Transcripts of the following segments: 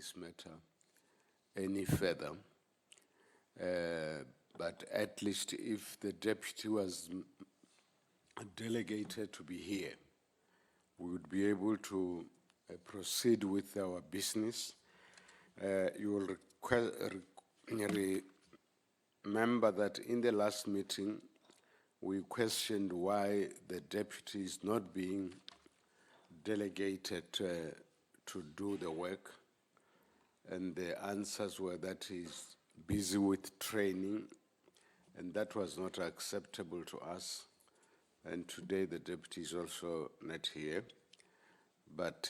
this matter any further. But at least if the deputy was delegated to be here, we would be able to proceed with our business. You will remember that in the last meeting, we questioned why the deputy is not being delegated to do the work. And the answers were that he's busy with training, and that was not acceptable to us. And today the deputy is also not here. But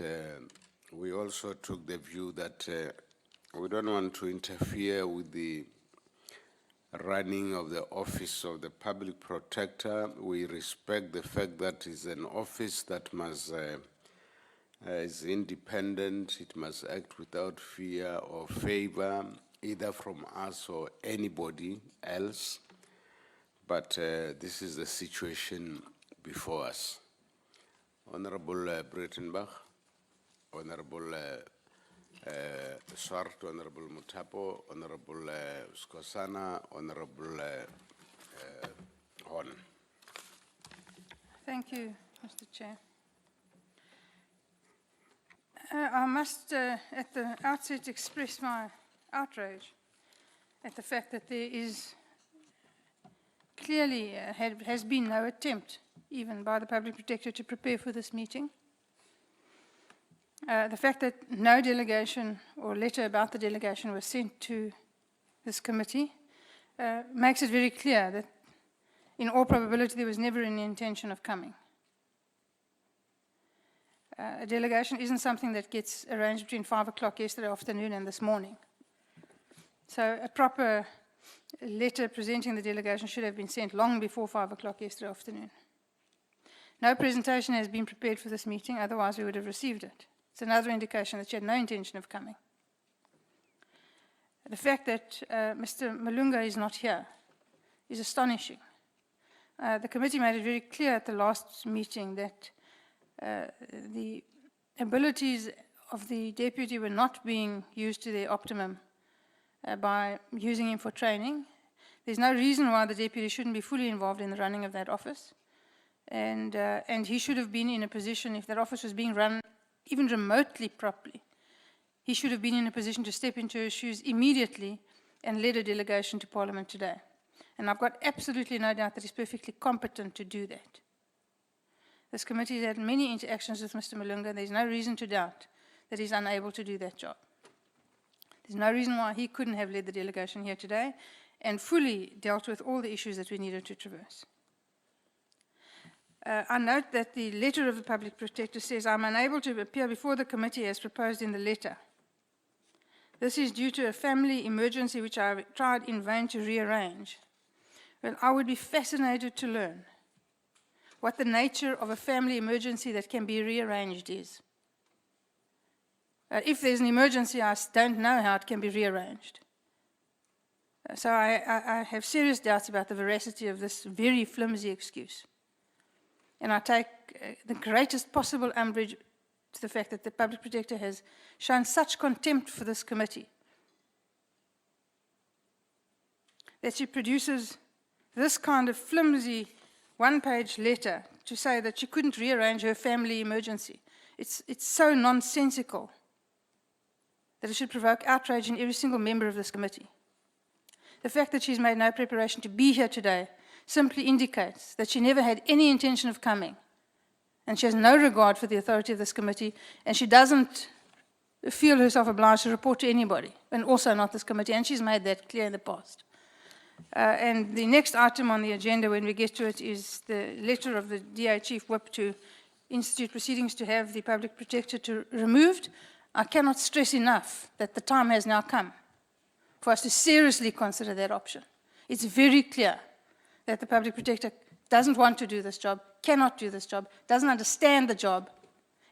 we also took the view that we don't want to interfere with the running of the office of the public protector. We respect the fact that it's an office that must is independent. It must act without fear or favor, either from us or anybody else. But this is the situation before us. Honorable Breitenbach, Honorable Swart, Honorable Mutapo, Honorable Skosana, Honorable Horn. Thank you, Mr. Chair. I must, at the outset, express my outrage at the fact that there is clearly has been no attempt, even by the Public Protector, to prepare for this meeting. The fact that no delegation or letter about the delegation was sent to this committee makes it very clear that, in all probability, there was never any intention of coming. A delegation isn't something that gets arranged between 5 o'clock yesterday afternoon and this morning. So a proper letter presenting the delegation should have been sent long before 5 o'clock yesterday afternoon. No presentation has been prepared for this meeting, otherwise we would have received it. It's another indication that she had no intention of coming. The fact that Mr. Malunga is not here is astonishing. The committee made it very clear at the last meeting that the abilities of the deputy were not being used to their optimum by using him for training. There's no reason why the deputy shouldn't be fully involved in the running of that office. And he should have been in a position, if that office was being run even remotely properly, he should have been in a position to step into his shoes immediately and lead a delegation to Parliament today. And I've got absolutely no doubt that he's perfectly competent to do that. This committee has had many interactions with Mr. Malunga. There's no reason to doubt that he's unable to do that job. There's no reason why he couldn't have led the delegation here today and fully dealt with all the issues that we needed to traverse. I note that the letter of the Public Protector says, I'm unable to appear before the committee as proposed in the letter. This is due to a family emergency which I tried in vain to rearrange. Well, I would be fascinated to learn what the nature of a family emergency that can be rearranged is. If there's an emergency, I don't know how it can be rearranged. So I have serious doubts about the veracity of this very flimsy excuse. And I take the greatest possible umbrage to the fact that the Public Protector has shown such contempt for this committee that she produces this kind of flimsy one-page letter to say that she couldn't rearrange her family emergency. It's so nonsensical that it should provoke outrage in every single member of this committee. The fact that she's made no preparation to be here today simply indicates that she never had any intention of coming, and she has no regard for the authority of this committee, and she doesn't feel herself obliged to report to anybody, and also not this committee, and she's made that clear in the past. And the next item on the agenda, when we get to it, is the letter of the DA Chief Whip to institute proceedings to have the Public Protector removed. I cannot stress enough that the time has now come for us to seriously consider that option. It's very clear that the Public Protector doesn't want to do this job, cannot do this job, doesn't understand the job,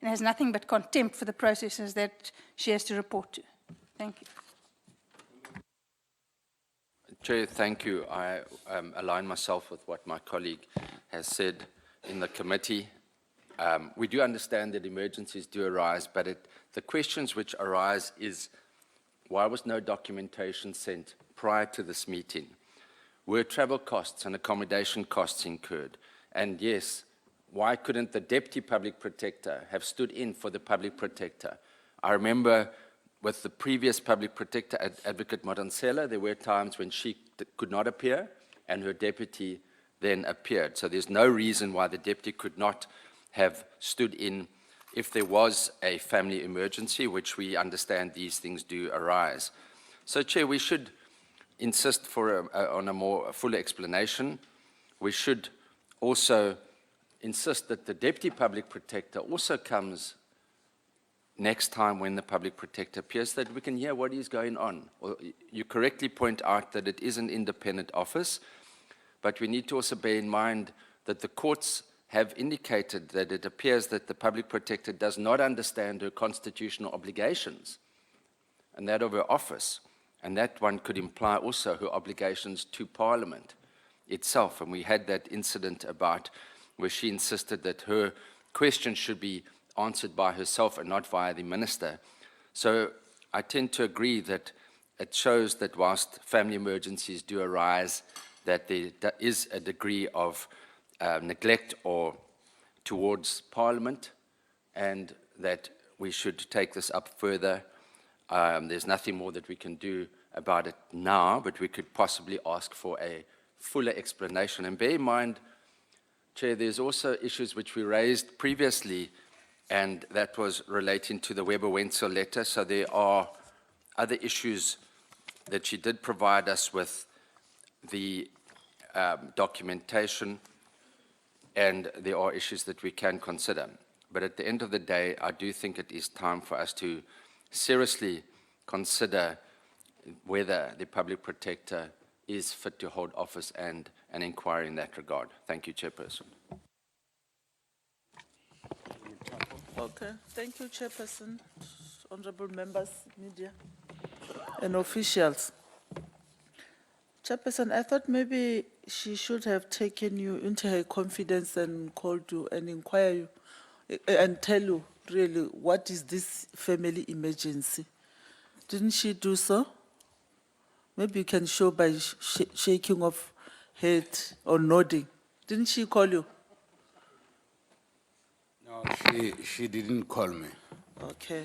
and has nothing but contempt for the processes that she has to report to. Thank you. Chair, thank you. I align myself with what my colleague has said in the committee. We do understand that emergencies do arise, but the questions which arise is Why was no documentation sent prior to this meeting? Were travel costs and accommodation costs incurred? And yes, why couldn't the Deputy Public Protector have stood in for the Public Protector? I remember with the previous Public Protector, Advocate Modonsela, there were times when she could not appear and her deputy then appeared. So there's no reason why the deputy could not have stood in if there was a family emergency, which we understand these things do arise. So, Chair, we should insist on a more full explanation. We should also insist that the Deputy Public Protector also comes next time when the Public Protector appears, that we can hear what is going on. Well, you correctly point out that it is an independent office, but we need to also bear in mind that the courts have indicated that it appears that the Public Protector does not understand her constitutional obligations and that of her office, and that one could imply also her obligations to Parliament itself. And we had that incident about where she insisted that her question should be answered by herself and not via the minister. So I tend to agree that it shows that whilst family emergencies do arise, that there is a degree of neglect or towards Parliament, and that we should take this up further. There's nothing more that we can do about it now, but we could possibly ask for a fuller explanation. And bear in mind, Chair, there's also issues which we raised previously, and that was relating to the Weber-Wenzel letter. So there are other issues that she did provide us with the documentation, and there are issues that we can consider. But at the end of the day, I do think it is time for us to seriously consider whether the Public Protector is fit to hold office and an inquiry in that regard. Thank you, Chairperson. Okay, thank you, Chairperson, honorable members, media, and officials. Chairperson, I thought maybe she should have taken you into her confidence and called you and inquire you and tell you really what is this family emergency. Didn't she do so? Maybe you can show by shaking of head or nodding. Didn't she call you? No, she didn't call me. Okay.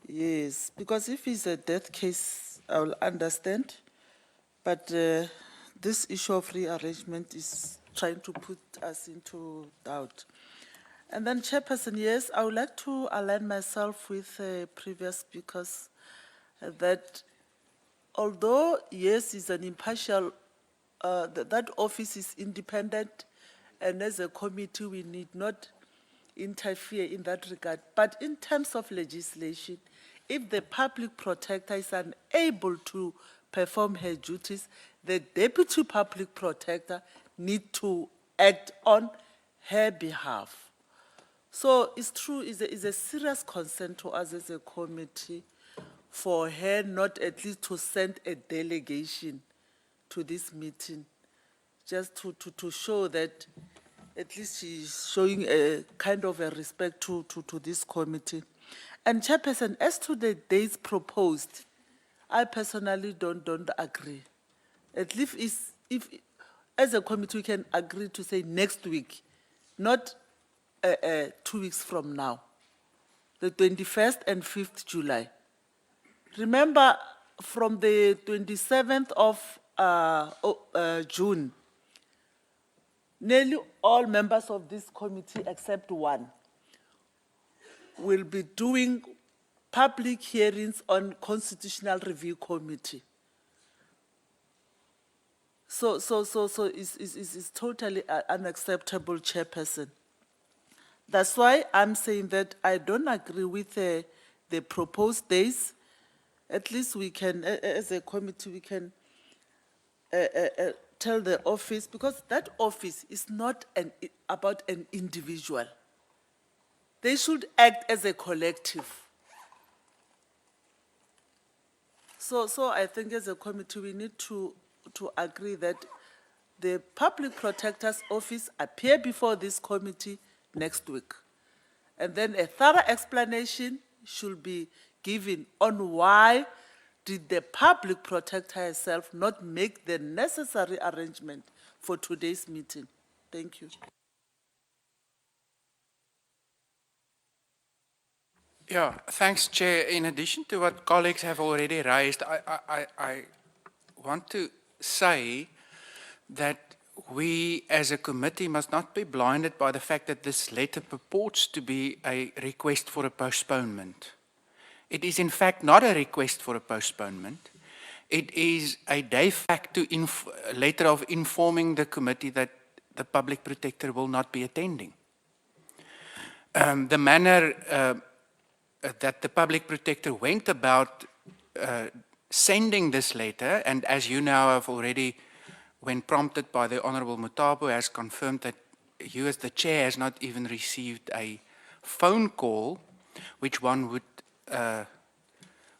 Yes, because if it's a death case, I will understand. But this issue of rearrangement is trying to put us into doubt. And then, Chairperson, yes, I would like to align myself with previous speakers that although, yes, it's an impartial, that office is independent, and as a committee, we need not interfere in that regard. But in terms of legislation, if the Public Protector is unable to perform her duties, the Deputy Public Protector needs to act on her behalf. So it's true, it's a serious concern to us as a committee for her not at least to send a delegation to this meeting, just to show that at least she's showing a kind of a respect to this committee. And Chairperson, as to the dates proposed, I personally don't agree. At least if as a committee we can agree to say next week, not 2 weeks from now, the 21st and 5th July. Remember, from the 27th of June, nearly all members of this committee, except one, will be doing public hearings on Constitutional Review Committee. So it's totally unacceptable, Chairperson. That's why I'm saying that I don't agree with the proposed days. At least we can, as a committee, we can tell the office, because that office is not about an individual. They should act as a collective. So I think as a committee, we need to agree that the Public Protector's Office appear before this committee next week. And then a thorough explanation should be given on why did the public protector herself not make the necessary arrangement for today's meeting? Thank you. Yeah, thanks, Chair. In addition to what colleagues have already raised, I want to say that we as a committee must not be blinded by the fact that this letter purports to be a request for a postponement. It is in fact not a request for a postponement. It is a de facto letter of informing the committee that the public protector will not be attending. The manner that the public protector went about sending this letter, and as you now have already, when prompted by the Honourable Mutabo, has confirmed that you as the chair has not even received a phone call, which one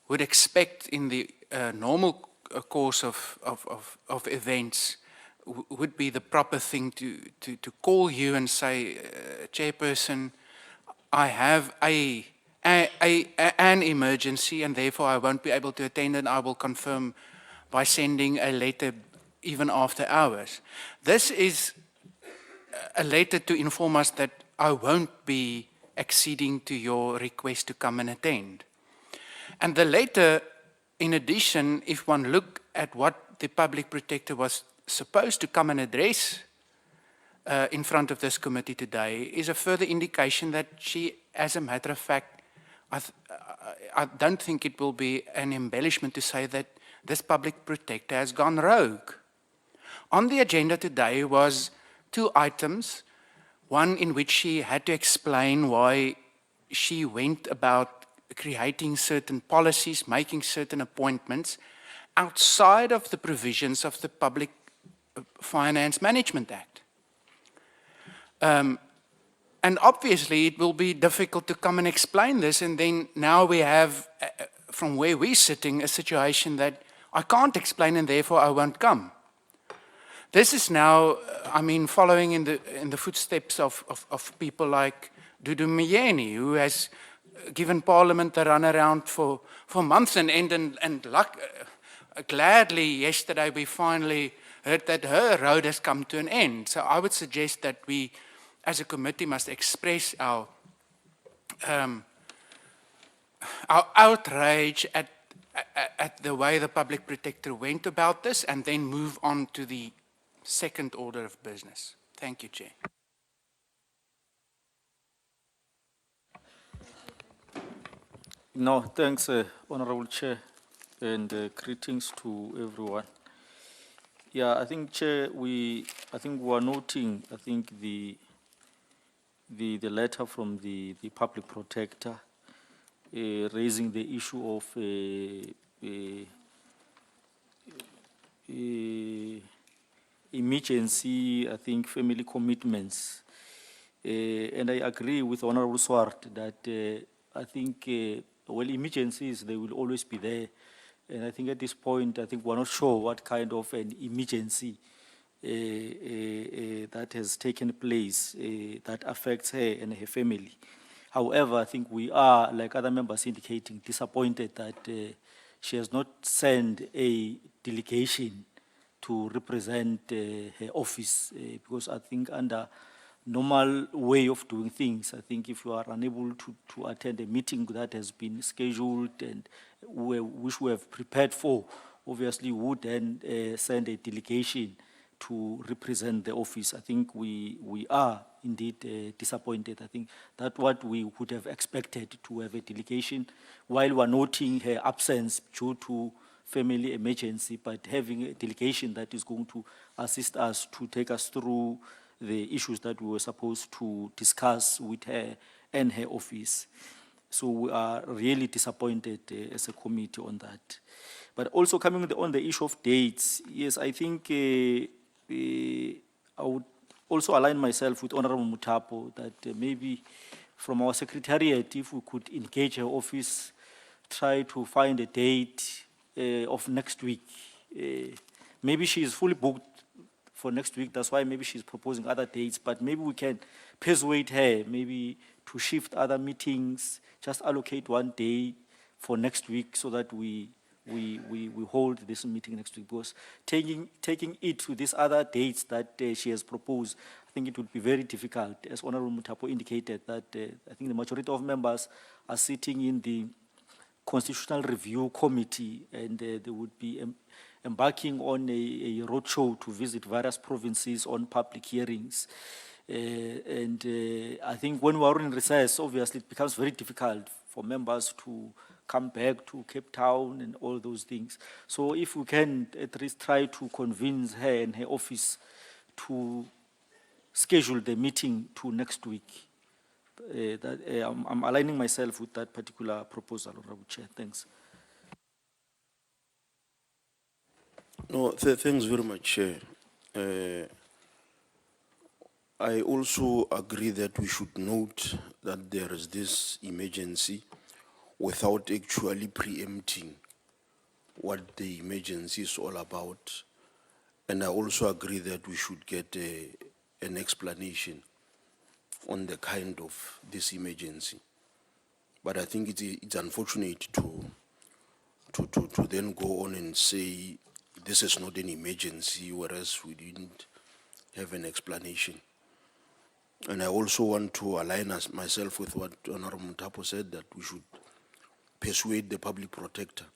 would expect in the normal course of events, would be the proper thing to call you and say, Chairperson, I have an emergency and therefore I won't be able to attend, and I will confirm by sending a letter even after hours. This is a letter to inform us that I won't be acceding to your request to come and attend. And the letter, in addition, if one look at what the public protector was supposed to come and address in front of this committee today, is a further indication that she, as a matter of fact, I don't think it will be an embellishment to say that this public protector has gone rogue. On the agenda today was 2 items, one in which she had to explain why she went about creating certain policies, making certain appointments outside of the provisions of the Public Finance Management Act. And obviously it will be difficult to come and explain this, and then now we have, from where we're sitting, a situation that I can't explain and therefore I won't come. This is now, I mean, following in the footsteps of people like Dudu Myeni, who has given Parliament the runaround for months on end, and gladly yesterday we finally heard that her road has come to an end. So I would suggest that we, as a committee, must express our outrage at the way the public protector went about this, and then move on to the second order of business. Thank you, Chair. No, thanks, Honourable Chair, and greetings to everyone. Yeah, I think, Chair, we are noting, I think the letter from the public protector raising the issue of emergency, I think, family commitments. And I agree with Honourable Swart that I think, well, emergencies, they will always be there. And I think at this point, I think we're not sure what kind of an emergency that has taken place that affects her and her family. However, I think we are, like other members indicating, disappointed that she has not sent a delegation to represent her office, because I think under normal way of doing things, I think if you are unable to attend a meeting that has been scheduled and which we have prepared for, obviously would then send a delegation to represent the office. I think we are indeed disappointed. I think that's what we would have expected, to have a delegation, while we're noting her absence due to family emergency, but having a delegation that is going to assist us to take us through the issues that we were supposed to discuss with her and her office. So we are really disappointed as a committee on that. But also coming on the issue of dates, yes, I think I would also align myself with Honourable Mutabo that maybe from our secretariat, if we could engage her office, try to find a date of next week. Maybe she is fully booked for next week, that's why maybe she's proposing other dates, but maybe we can persuade her maybe to shift other meetings, just allocate one day for next week so that we we hold this meeting next week, because taking it to these other dates that she has proposed, I think it would be very difficult. As Honorable Mutapo indicated, that I think the majority of members are sitting in the Constitutional Review Committee, and they would be embarking on a roadshow to visit various provinces on public hearings. I think when we are in recess, obviously it becomes very difficult for members to come back to Cape Town and all those things. So if we can at least try to convince her and her office to schedule the meeting to next week, I'm aligning myself with that particular proposal, Honorable Chair. Thanks. No, thanks very much, Chair. I also agree that we should note that there is this emergency without actually preempting what the emergency is all about. And I also agree that we should get an explanation on the kind of this emergency. But I think it's unfortunate to then go on and say this is not an emergency, whereas we didn't have an explanation. And I also want to align myself with what Honorable Mutapo said, that we should persuade the public protector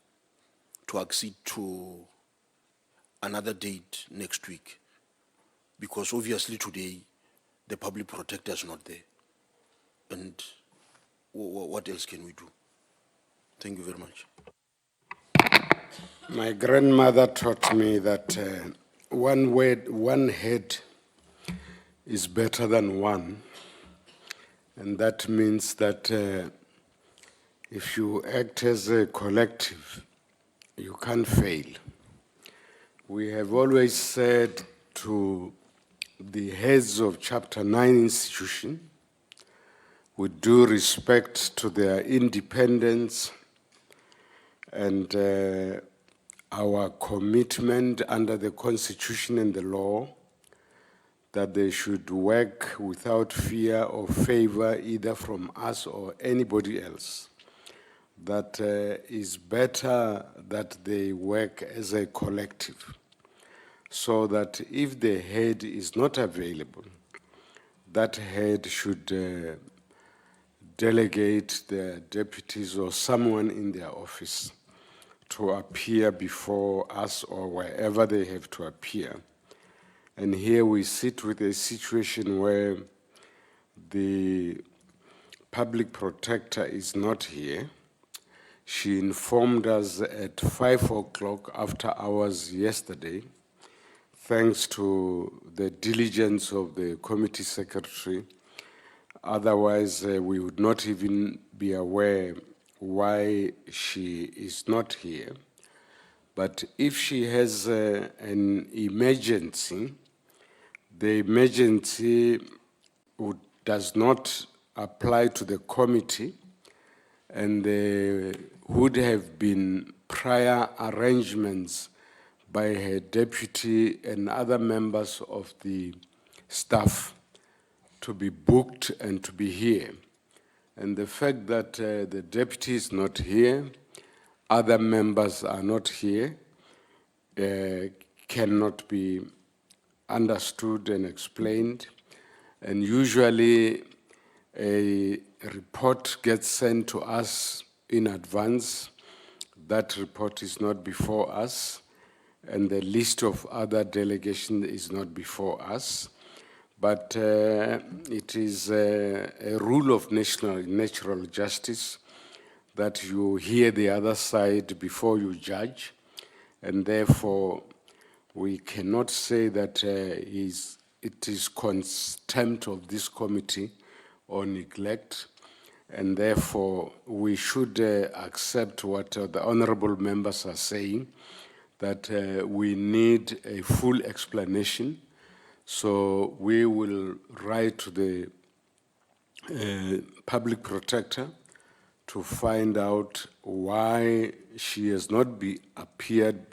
to accede to another date next week. Because obviously today, the public protector is not there. And what else can we do? Thank you very much. My grandmother taught me that one head is better than one. And that means that if you act as a collective, you can't fail. We have always said to the heads of Chapter 9 institution, with due respect to their independence and our commitment under the Constitution and the law, that they should work without fear or favor either from us or anybody else. That is better that they work as a collective, so that if the head is not available, that head should delegate their deputies or someone in their office to appear before us or wherever they have to appear. And here we sit with a situation where the public protector is not here. She informed us at 5 o'clock after hours yesterday, thanks to the diligence of the committee secretary. Otherwise, we would not even be aware why she is not here. But if she has an emergency, the emergency does not apply to the committee, and there would have been prior arrangements by her deputy and other members of the staff to be booked and to be here. And the fact that the deputy is not here, other members are not here, cannot be understood and explained. And usually a report gets sent to us in advance. That report is not before us, and the list of other delegations is not before us. But it is a rule of natural justice that you hear the other side before you judge, and therefore we cannot say that it is contempt of this committee or neglect, and therefore we should accept what the honorable members are saying, that we need a full explanation. So we will write to the public protector to find out why she has not appeared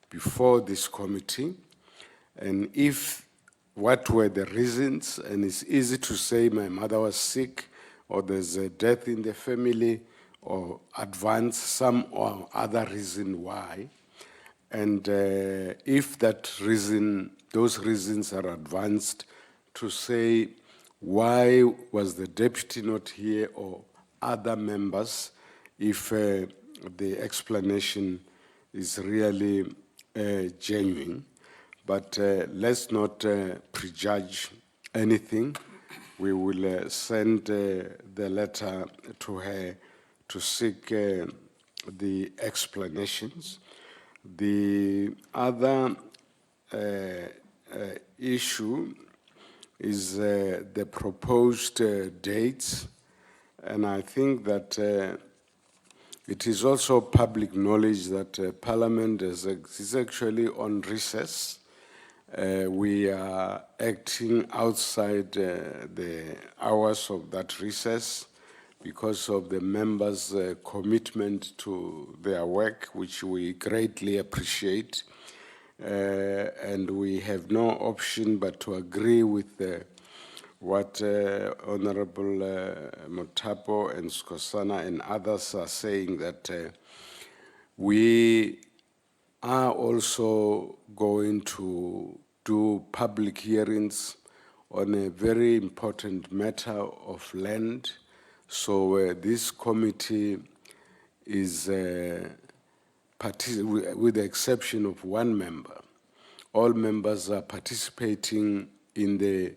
before this committee, and if what were the reasons. And it's easy to say my mother was sick, or there's a death in the family, or advance some or other reason why. And if that reason, those reasons are advanced, to say why was the deputy not here or other members, if the explanation is really genuine. But let's not prejudge anything. We will send the letter to her to seek the explanations. The other issue is the proposed dates, and I think that it is also public knowledge that Parliament is actually on recess. We are acting outside the hours of that recess because of the members' commitment to their work, which we greatly appreciate. And we have no option but to agree with what Honorable Mutapo and Skosana and others are saying, that we are also going to do public hearings on a very important matter of land. So this committee is with the exception of one member. All members are participating in the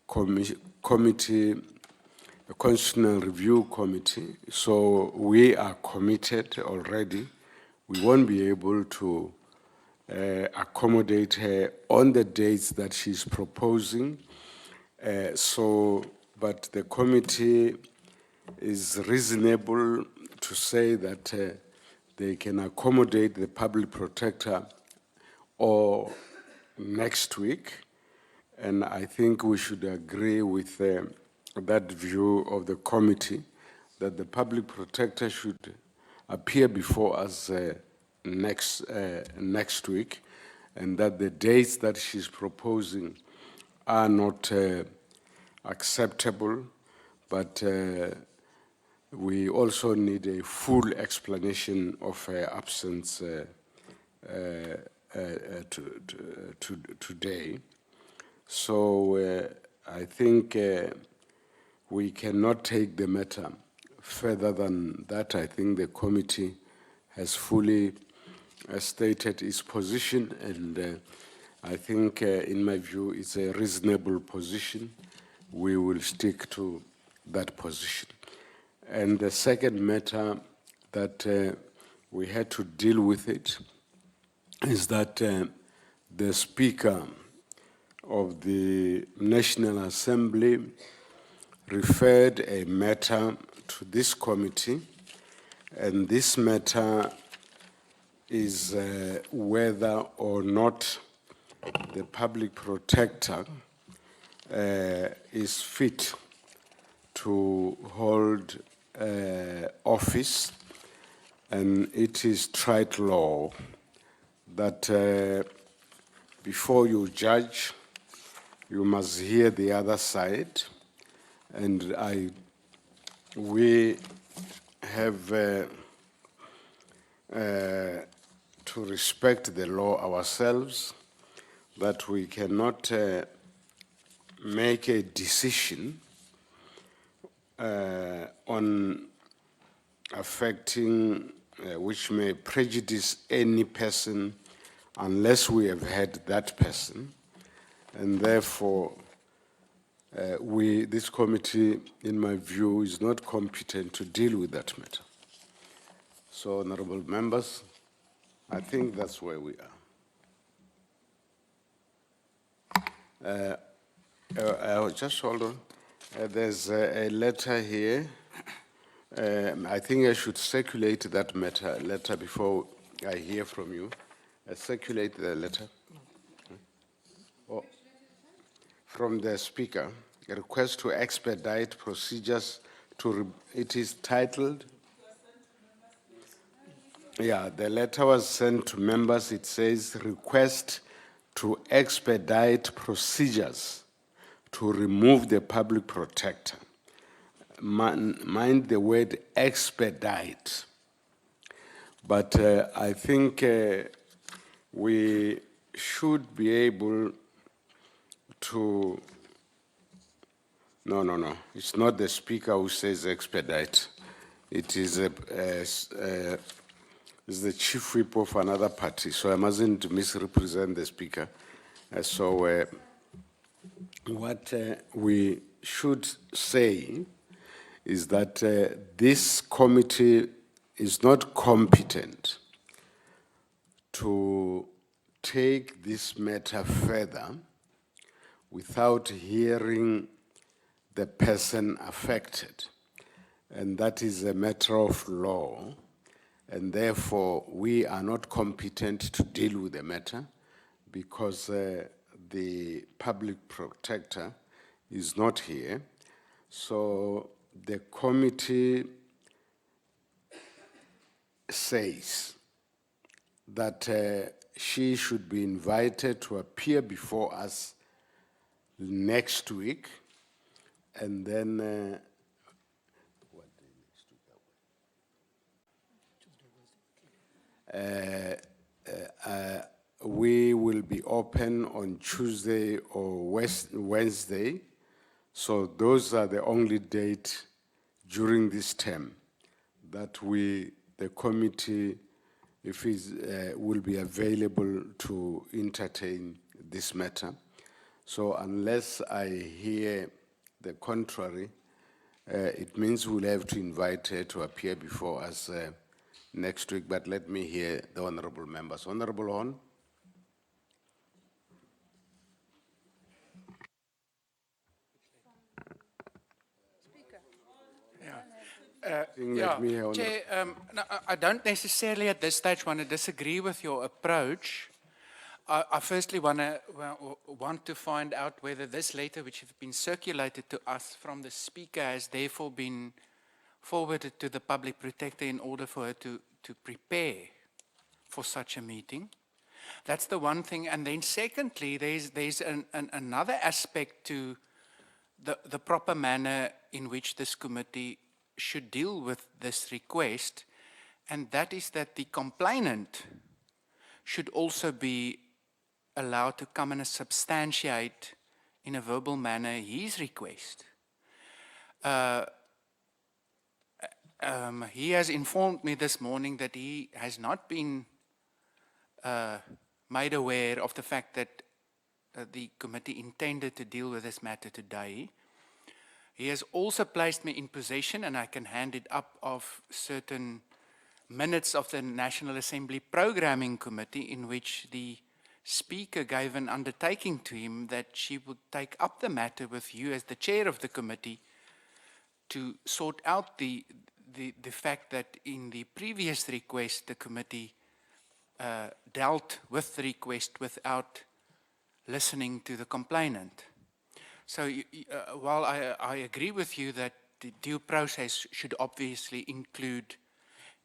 committee, the Constitutional Review Committee. So we are committed already. We won't be able to accommodate her on the dates that she's proposing. But the committee is reasonable to say that they can accommodate the public protector or next week, and I think we should agree with that view of the committee, that the public protector should appear before us next week, and that the dates that she's proposing are not acceptable, but we also need a full explanation of her absence today. So I think we cannot take the matter further than that. I think the committee has fully stated its position, and I think, in my view, it's a reasonable position. We will stick to that position. And the second matter that we had to deal with it is that the Speaker of the National Assembly referred a matter to this committee, and this matter is whether or not the public protector is fit to hold office, and it is tried law that before you judge, you must hear the other side, and we have to respect the law ourselves, that we cannot make a decision on affecting which may prejudice any person unless we have heard that person, and therefore this committee, in my view, is not competent to deal with that matter. So, honorable members, I think that's where we are. Just hold on. There's a letter here. I think I should circulate that letter before I hear from you. Circulate the letter. From the Speaker, a request to expedite procedures it is titled. Yeah, the letter was sent to members. It says, request to expedite procedures to remove the public protector. mind the word expedite. But I think we should be able to, no, it's not the speaker who says expedite. It is is the chief whip of another party, so I mustn't misrepresent the speaker. What we should say is that this committee is not competent to take this matter further without hearing the person affected. And that is a matter of law. And therefore, we are not competent to deal with the matter because the public protector is not here. So the committee says that she should be invited to appear before us next week, and then we will be open on Tuesday or Wednesday. So those are the only dates during this term that the committee, if it will be available to entertain this matter. So unless I hear the contrary, it means we'll have to invite her to appear before us next week, but let me hear the honorable members. Honorable Hon. Let me hear Chair, no, I don't necessarily at this stage want to disagree with your approach. I firstly want to find out whether this letter, which has been circulated to us from the speaker, has therefore been forwarded to the public protector in order for her to prepare for such a meeting. That's the one thing. And then secondly, there's another aspect to the proper manner in which this committee should deal with this request, and that is that the complainant should also be allowed to come and substantiate in a verbal manner his request. He has informed me this morning that he has not been made aware of the fact that the committee intended to deal with this matter today. He has also placed me in possession, and I can hand it up, of certain minutes of the National Assembly Programming Committee in which the Speaker gave an undertaking to him that she would take up the matter with you as the chair of the committee to sort out the fact that in the previous request the committee dealt with the request without listening to the complainant. So while I agree with you that the due process should obviously include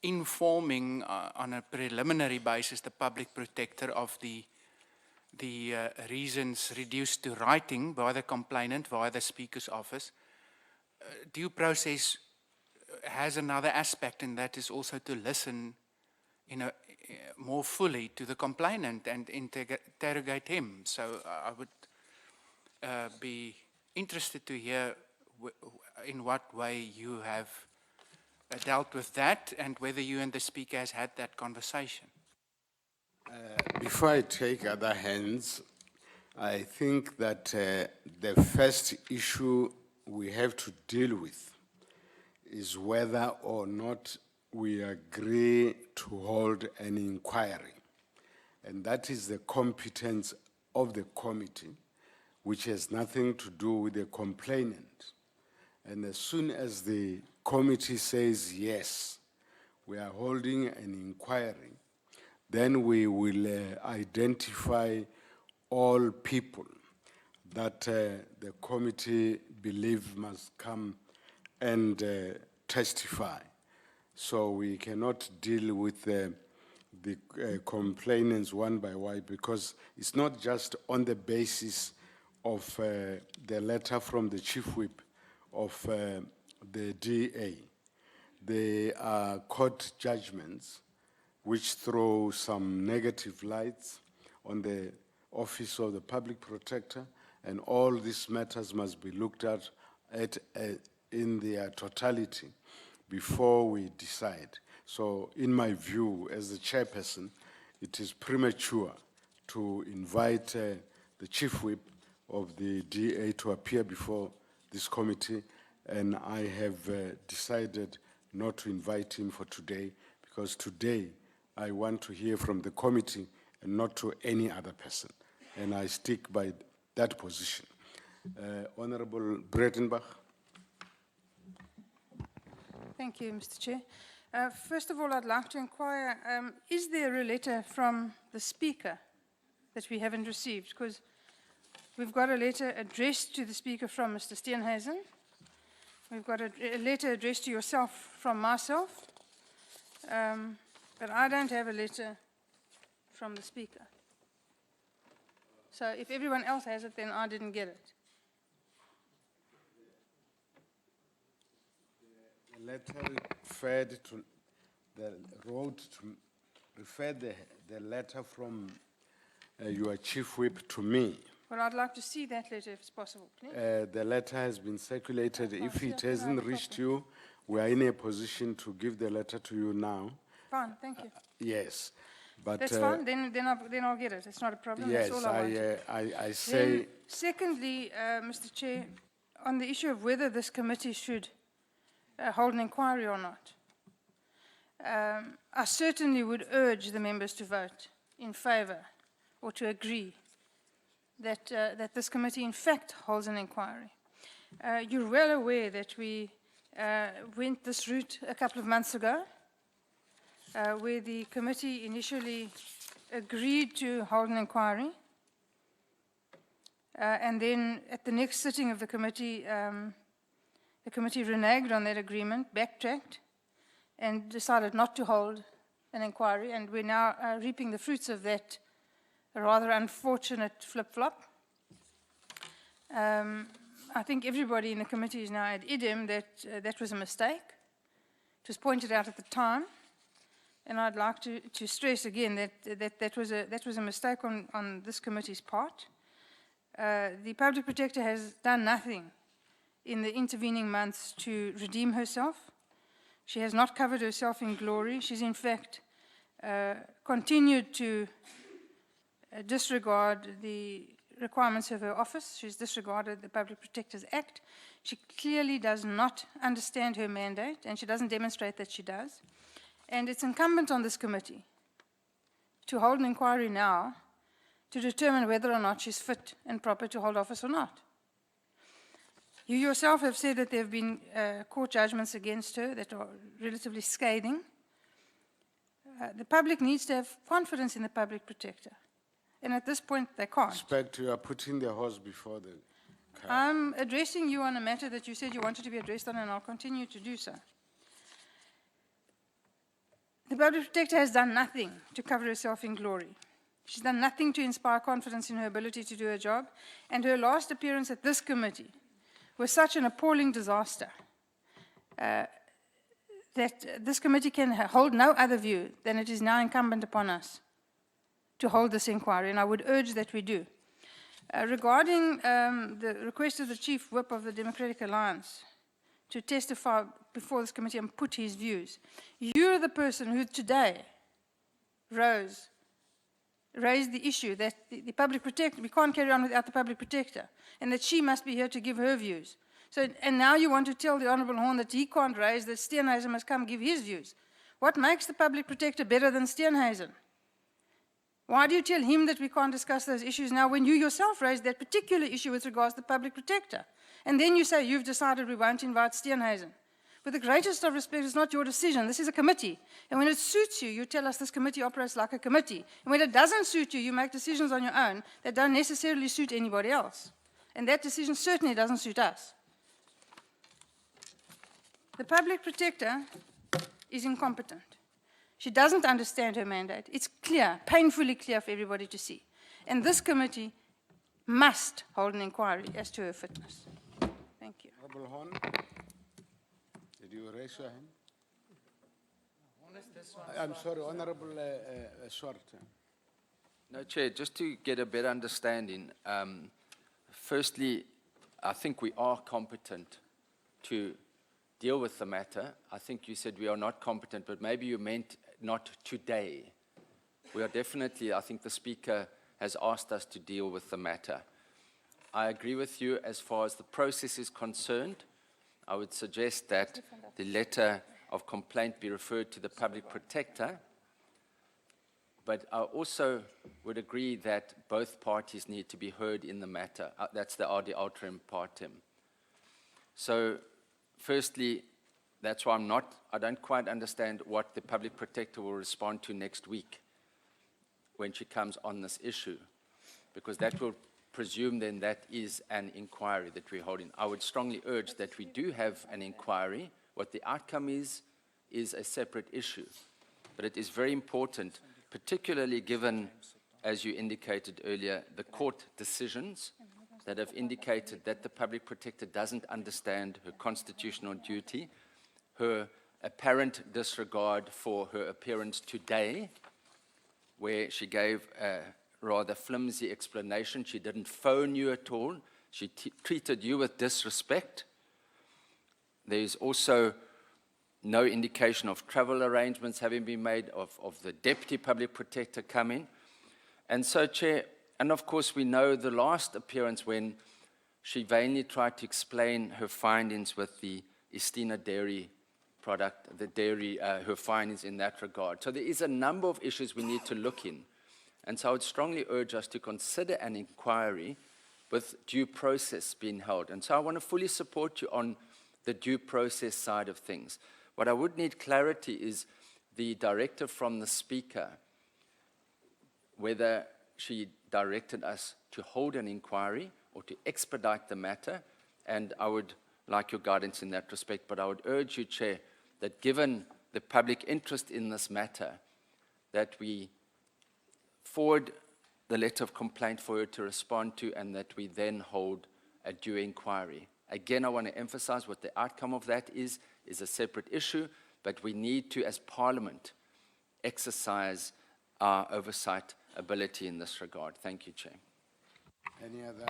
informing on a preliminary basis the public protector of the reasons reduced to writing by the complainant via the Speaker's office, due process has another aspect, and that is also to listen more fully to the complainant and interrogate him. So I would be interested to hear in what way you have dealt with that and whether you and the Speaker has had that conversation. Before I take other hands, I think that the first issue we have to deal with is whether or not we agree to hold an inquiry. And that is the competence of the committee, which has nothing to do with the complainant. And as soon as the committee says yes, we are holding an inquiry, then we will identify all people that the committee believe must come and testify. So we cannot deal with the complainants one by one, because it's not just on the basis of the letter from the Chief Whip of the DA. There are court judgments which throw some negative lights on the Office of the Public Protector, and all these matters must be looked at in their totality before we decide. So in my view, as the chairperson, it is premature to invite the chief whip of the DA to appear before this committee, and I have decided not to invite him for today, because today I want to hear from the committee and not to any other person, and I stick by that position. Honorable Bredenbach. Thank you, Mr. Chair. First of all, I'd like to inquire, is there a letter from the Speaker that we haven't received? Because we've got a letter addressed to the Speaker from Mr. Steenhuisen. We've got a letter addressed to yourself from myself. But I don't have a letter from the Speaker. So if everyone else has it, then I didn't get it. The letter referred to, referred the letter from your chief whip to me. Well, I'd like to see that letter if it's possible, please. The letter has been circulated. If it hasn't reached you, we are in a position to give the letter to you now. Fine, thank you. Yes, but That's fine, then I'll get it. It's not a problem. yes, That's all I wanted. I say Then, secondly, Mr. Chair, on the issue of whether this committee should hold an inquiry or not, I certainly would urge the members to vote in favor or to agree that, that this committee in fact holds an inquiry. You're well aware that we went this route a couple of months ago, where the committee initially agreed to hold an inquiry, and then at the next sitting of the committee reneged on that agreement, backtracked, and decided not to hold an inquiry, and we're now reaping the fruits of that rather unfortunate flip-flop. I think everybody in the committee is now at idem that that was a mistake. It was pointed out at the time, and I'd like to stress again that was a mistake on this committee's part. The Public Protector has done nothing in the intervening months to redeem herself. She has not covered herself in glory. She's in fact continued to disregard the requirements of her office. She's disregarded the Public Protectors Act. She clearly does not understand her mandate, and she doesn't demonstrate that she does. And it's incumbent on this committee to hold an inquiry now to determine whether or not she's fit and proper to hold office or not. You yourself have said that there have been court judgments against her that are relatively scathing. The public needs to have confidence in the Public Protector. And at this point, they can't. respect, you are putting the horse before the cart. I'm addressing you on a matter that you said you wanted to be addressed on, and I'll continue to do so. The Public Protector has done nothing to cover herself in glory. She's done nothing to inspire confidence in her ability to do her job, and her last appearance at this committee was such an appalling disaster that this committee can hold no other view than it is now incumbent upon us to hold this inquiry, and I would urge that we do. Regarding the request of the Chief Whip of the Democratic Alliance to testify before this committee and put his views, you're the person who today raised the issue that the Public Protector, we can't carry on without the Public Protector, and that she must be here to give her views. So, and now you want to tell the Honourable Horn that he can't raise, that Steenhuisen must come give his views. What makes the Public Protector better than Steenhuisen? Why do you tell him that we can't discuss those issues now when you yourself raised that particular issue with regards to the Public Protector? And then you say you've decided we won't invite Steenhuisen. With the greatest of respect, it's not your decision. This is a committee. And when it suits you, you tell us this committee operates like a committee. And when it doesn't suit you, you make decisions on your own that don't necessarily suit anybody else. And that decision certainly doesn't suit us. The Public Protector is incompetent. She doesn't understand her mandate. It's clear, painfully clear for everybody to see. And this committee must hold an inquiry as to her fitness. Thank you. Honorable Horn. raise your hand. I'm sorry, Honorable Swart. No, Chair, just to get a better understanding, firstly, I think we are competent to deal with the matter. I think you said we are not competent, but maybe you meant not today. We are definitely, I think the Speaker has asked us to deal with the matter. I agree with you as far as the process is concerned. I would suggest that the letter of complaint be referred to the Public Protector, but I also would agree that both parties need to be heard in the matter. That's the ad alteram partem. So, firstly, that's why I don't quite understand what the Public Protector will respond to next week when she comes on this issue, because that will presume then that is an inquiry that we're holding. I would strongly urge that we do have an inquiry. What the outcome is a separate issue. But it is very important, particularly given, as you indicated earlier, the court decisions that have indicated that the Public Protector doesn't understand her constitutional duty, her apparent disregard for her appearance today, where she gave a rather flimsy explanation. She didn't phone you at all. She treated you with disrespect. There is also no indication of travel arrangements having been made, of the Deputy Public Protector coming. And so, Chair, and of course we know the last appearance when she vainly tried to explain her findings with the Estina dairy product, her findings in that regard. So there is a number of issues we need to look in. And so I would strongly urge us to consider an inquiry with due process being held. And so I want to fully support you on the due process side of things. What I would need clarity is the directive from the Speaker, whether she directed us to hold an inquiry or to expedite the matter, and I would like your guidance in that respect. But I would urge you, Chair, that given the public interest in this matter, that we forward the letter of complaint for her to respond to, and that we then hold a due inquiry. Again, I want to emphasize what the outcome of that is a separate issue, but we need to, as Parliament, exercise our oversight ability in this regard. Thank you, Chair. Any other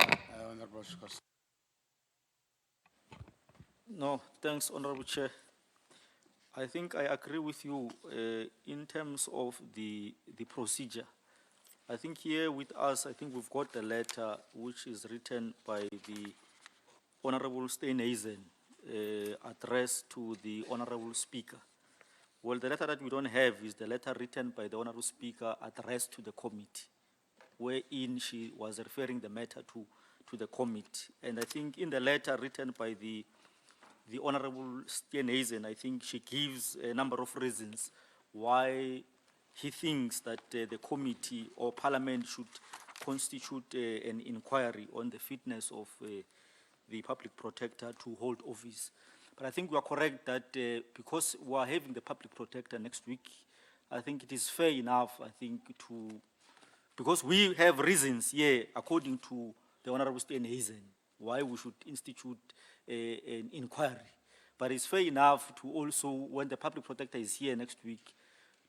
Honorable Scots? No, thanks, Honorable Chair. I think I agree with you in terms of the procedure. I think here with us, I think we've got a letter which is written by the Honorable Steenhuisen, addressed to the Honorable Speaker. Well, the letter that we don't have is the letter written by the Honorable Speaker addressed to the committee, wherein she was referring the matter to the committee. And I think in the letter written by the Honorable Steenhuisen, I think she gives a number of reasons why he thinks that the committee or Parliament should constitute an inquiry on the fitness of the Public Protector to hold office. But I think we are correct that because we are having the Public Protector next week, I think it is fair enough, I think, because we have reasons here, according to the Honorable Steenhuisen, why we should institute an inquiry. But it's fair enough to also, when the Public Protector is here next week,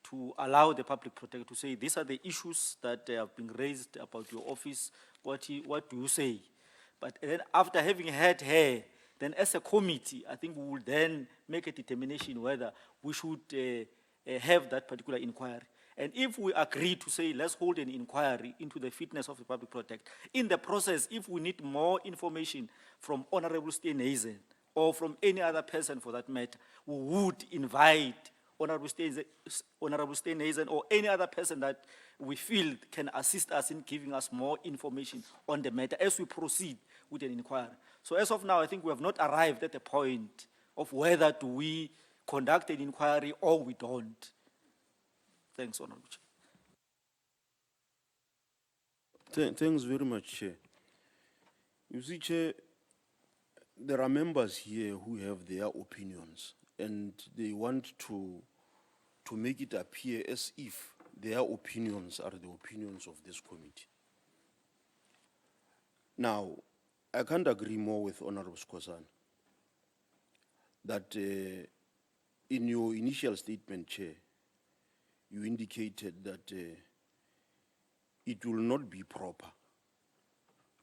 to allow the Public Protector to say, these are the issues that have been raised about your office, what do you say? But then after having heard her, then as a committee, I think we will then make a determination whether we should have that particular inquiry. And if we agree to say, let's hold an inquiry into the fitness of the Public Protector, in the process, if we need more information from Honorable Steenhuisen or from any other person for that matter, we would invite Honorable Steenhuisen or any other person that we feel can assist us in giving us more information on the matter as we proceed with an inquiry. So as of now, I think we have not arrived at the point of whether do we conduct an inquiry or we don't. Thanks, Honorable Chair. Thanks very much, Chair. You see, Chair, there are members here who have their opinions, and they want to make it appear as if their opinions are the opinions of this committee. Now, I can't agree more with Honorable Skhosana that in your initial statement, Chair, you indicated that it will not be proper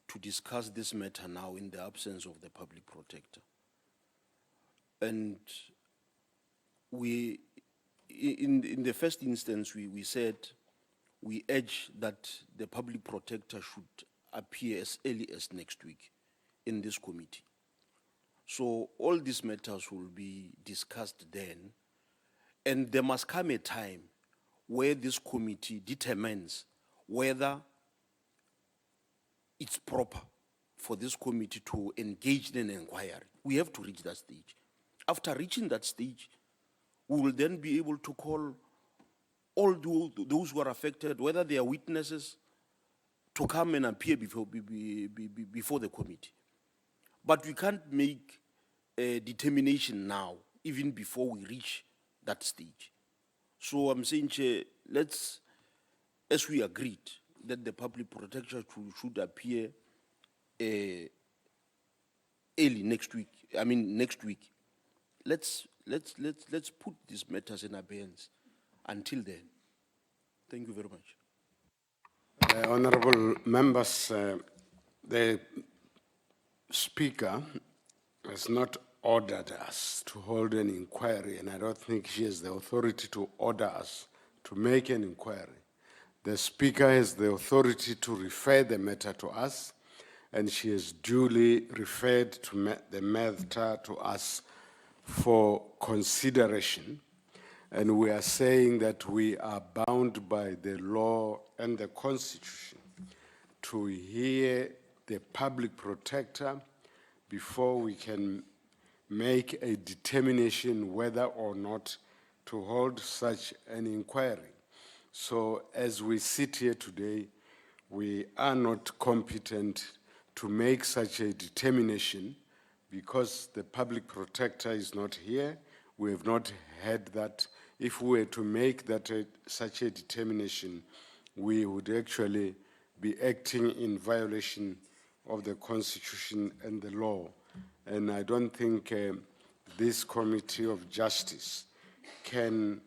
to discuss this matter now in the absence of the public protector. And we, in the first instance, we said we urge that the public protector should appear as early as next week in this committee. So all these matters will be discussed then, and there must come a time where this committee determines whether it's proper for this committee to engage in an inquiry. We have to reach that stage. After reaching that stage, we will then be able to call all those who are affected, whether they are witnesses, to come and appear before the committee. But we can't make a determination now, even before we reach that stage. So I'm saying, Chair, let's, as we agreed, that the public protector should appear early next week. I mean, next week. Let's put these matters in abeyance until then. Thank you very much. Honorable members, the Speaker has not ordered us to hold an inquiry, and I don't think she has the authority to order us to make an inquiry. The Speaker has the authority to refer the matter to us, and she has duly referred to the matter to us for consideration. And we are saying that we are bound by the law and the Constitution to hear the public protector before we can make a determination whether or not to hold such an inquiry. So as we sit here today, we are not competent to make such a determination because the public protector is not here. We have not had that. If we were to make that such a determination, we would actually be acting in violation of the Constitution and the law. And I don't think this Committee of Justice can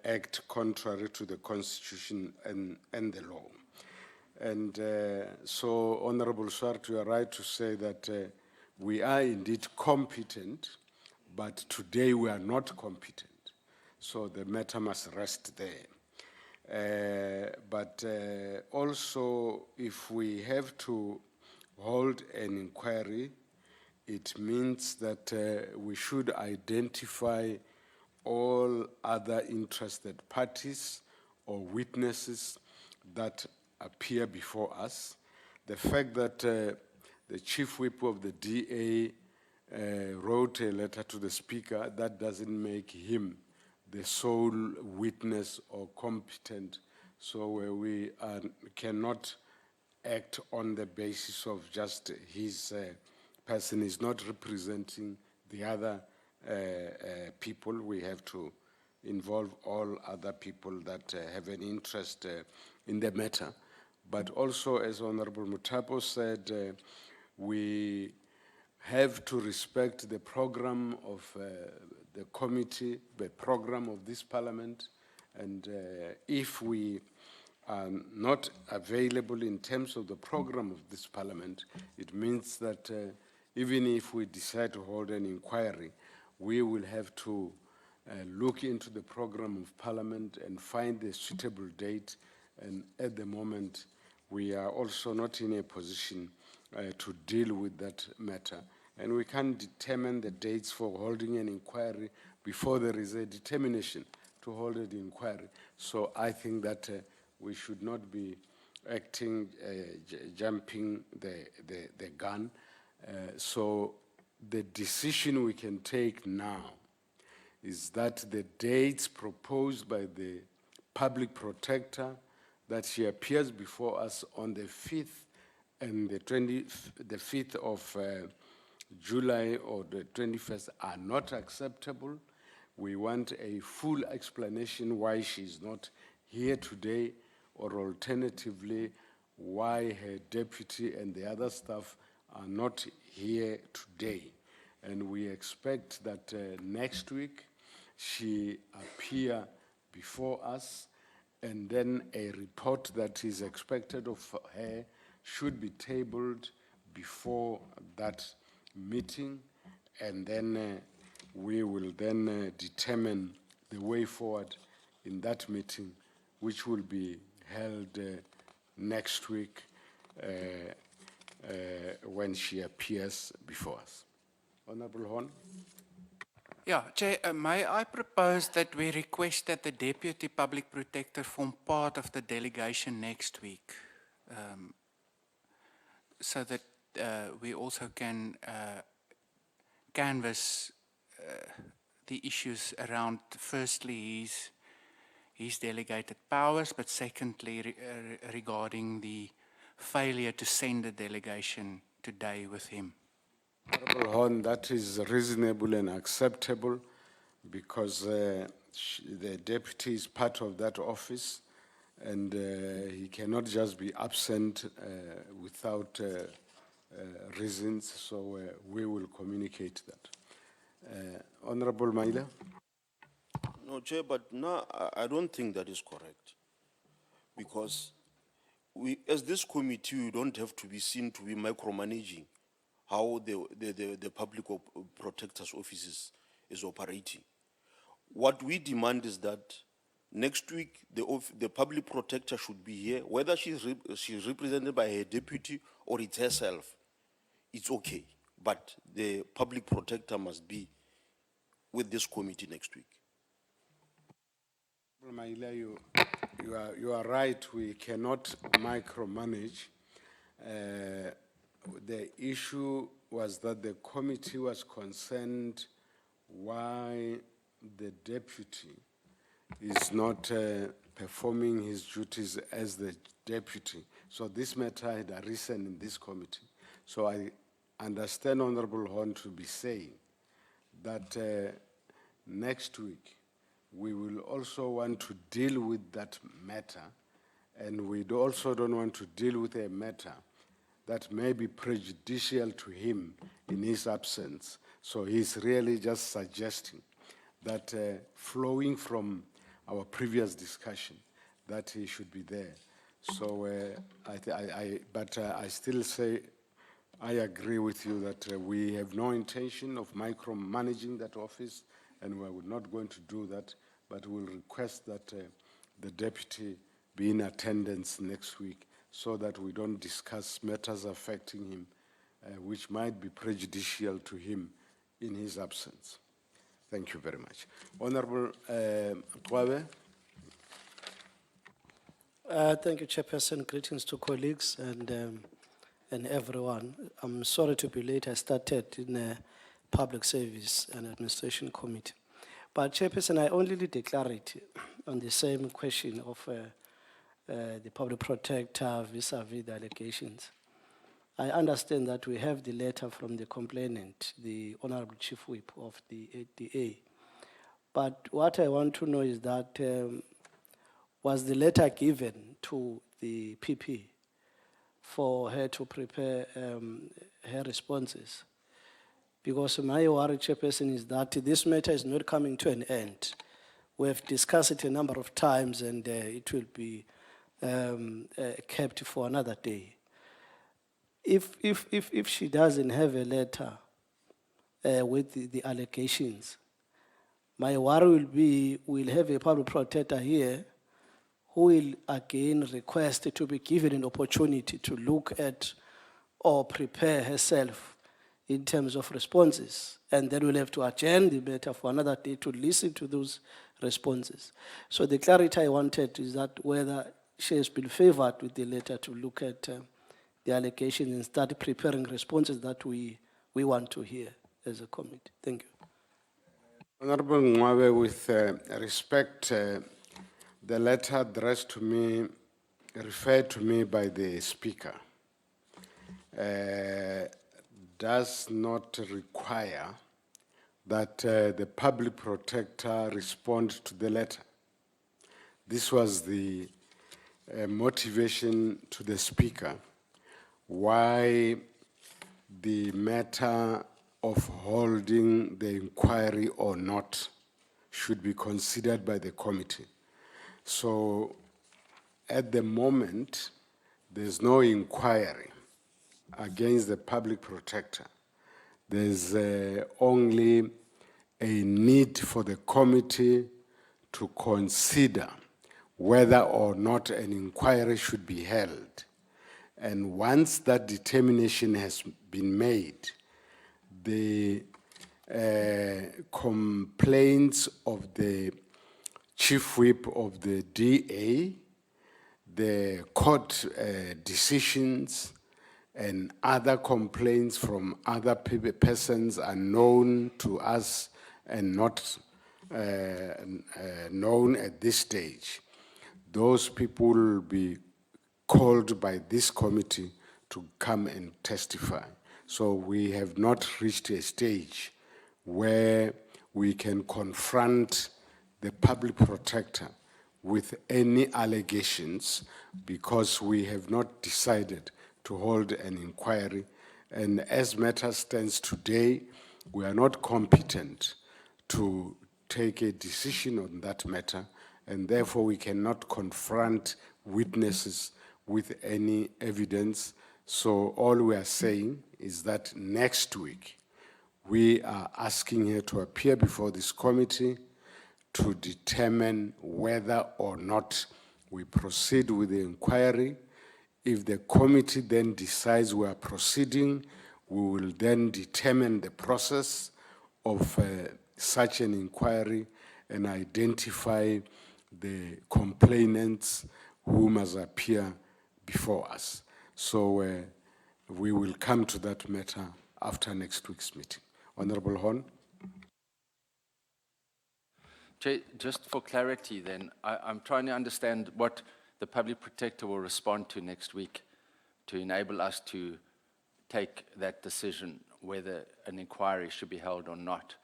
act contrary to the Constitution and the law. And so, Honorable Swart, you are right to say that we are indeed competent, but today we are not competent. So the matter must rest there. But also, if we have to hold an inquiry, it means that we should identify all other interested parties or witnesses that appear before us. The fact that the Chief Whip of the DA wrote a letter to the Speaker, that doesn't make him the sole witness or competent. So we cannot act on the basis of just his person is not representing the other people. We have to involve all other people that have an interest in the matter. But also, as Honorable Mutapo said, we have to respect the program of the committee, the program of this parliament, and if we are not available in terms of the program of this parliament, it means that even if we decide to hold an inquiry, we will have to look into the program of parliament and find a suitable date, and at the moment, we are also not in a position to deal with that matter. And we can't determine the dates for holding an inquiry before there is a determination to hold an inquiry. So I think that we should not be acting, jumping the gun. So the decision we can take now is that the dates proposed by the public protector, that she appears before us on the 5th and the 5th of July or the 21st are not acceptable. We want a full explanation why she's not here today, or alternatively, why her deputy and the other staff are not here today. And we expect that next week she appear before us, and then a report that is expected of her should be tabled before that meeting, and then we will then determine the way forward in that meeting, which will be held next week when she appears before us. Honorable Horn? Yeah, Chair, may I propose that we request that the Deputy Public Protector form part of the delegation next week, so that we also can canvass the issues around, firstly, his delegated powers, but secondly, regarding the failure to send a delegation today with him. Honorable Horn, that is reasonable and acceptable because the deputy is part of that office and he cannot just be absent without reasons, so we will communicate that. Honorable Maila? No, Chair, but no, I don't think that is correct. Because we, as this committee, we don't have to be seen to be micromanaging how the public protector's office is operating. What we demand is that next week, the public protector should be here, whether she's represented by her deputy or it's herself, it's okay. But the public protector must be with this committee next week. Maila, you are right, we cannot micromanage. The issue was that the committee was concerned why the deputy is not performing his duties as the deputy. So this matter had arisen in this committee. So I understand Honorable Horn to be saying that next week we will also want to deal with that matter, and we also don't want to deal with a matter that may be prejudicial to him in his absence. So he's really just suggesting that flowing from our previous discussion, that he should be there. So, but I still say, I agree with you that we have no intention of micromanaging that office, and we're not going to do that, but we'll request that the deputy be in attendance next week so that we don't discuss matters affecting him, which might be prejudicial to him in his absence. Thank you very much. Honorable Mkhwebane. Thank you, Chairperson. Greetings to colleagues and everyone. I'm sorry to be late. I started in a public service and administration committee. But Chairperson, I only need clarity on the same question of the public protector vis-a-vis the allegations. I understand that we have the letter from the complainant, the Honorable Chief Whip of the ADA. But what I want to know is that was the letter given to the PP for her to prepare her responses? Because my worry, Chairperson, is that this matter is not coming to an end. We have discussed it a number of times and it will be kept for another day. If she doesn't have a letter with the allegations, my worry will be we'll have a public protector here who will again request to be given an opportunity to look at or prepare herself in terms of responses. And then we'll have to adjourn the matter for another day to listen to those responses. So the clarity I wanted is that whether she has been favored with the letter to look at the allegations and start preparing responses that we want to hear as a committee. Thank you. Honorable Mkhwebane, with respect, the letter addressed to me, referred to me by the Speaker, does not require that the public protector respond to the letter. This was the motivation to the Speaker why the matter of holding the inquiry or not should be considered by the committee. So at the moment, there's no inquiry against the public protector. There's only a need for the committee to consider whether or not an inquiry should be held. And once that determination has been made, the complaints of the chief whip of the DA, the court decisions, and other complaints from other persons unknown to us and not known at this stage. Those people will be called by this committee to come and testify. So we have not reached a stage where we can confront the public protector with any allegations because we have not decided to hold an inquiry. And as matters stands today, we are not competent to take a decision on that matter, and therefore we cannot confront witnesses with any evidence. So all we are saying is that next week, we are asking her to appear before this committee to determine whether or not we proceed with the inquiry. If the committee then decides we are proceeding, we will then determine the process of such an inquiry and identify the complainants who must appear before us. So we will come to that matter after next week's meeting. Honorable Horn. Chair, just for clarity then, I'm trying to understand what the public protector will respond to next week to enable us to take that decision whether an inquiry should be held or not,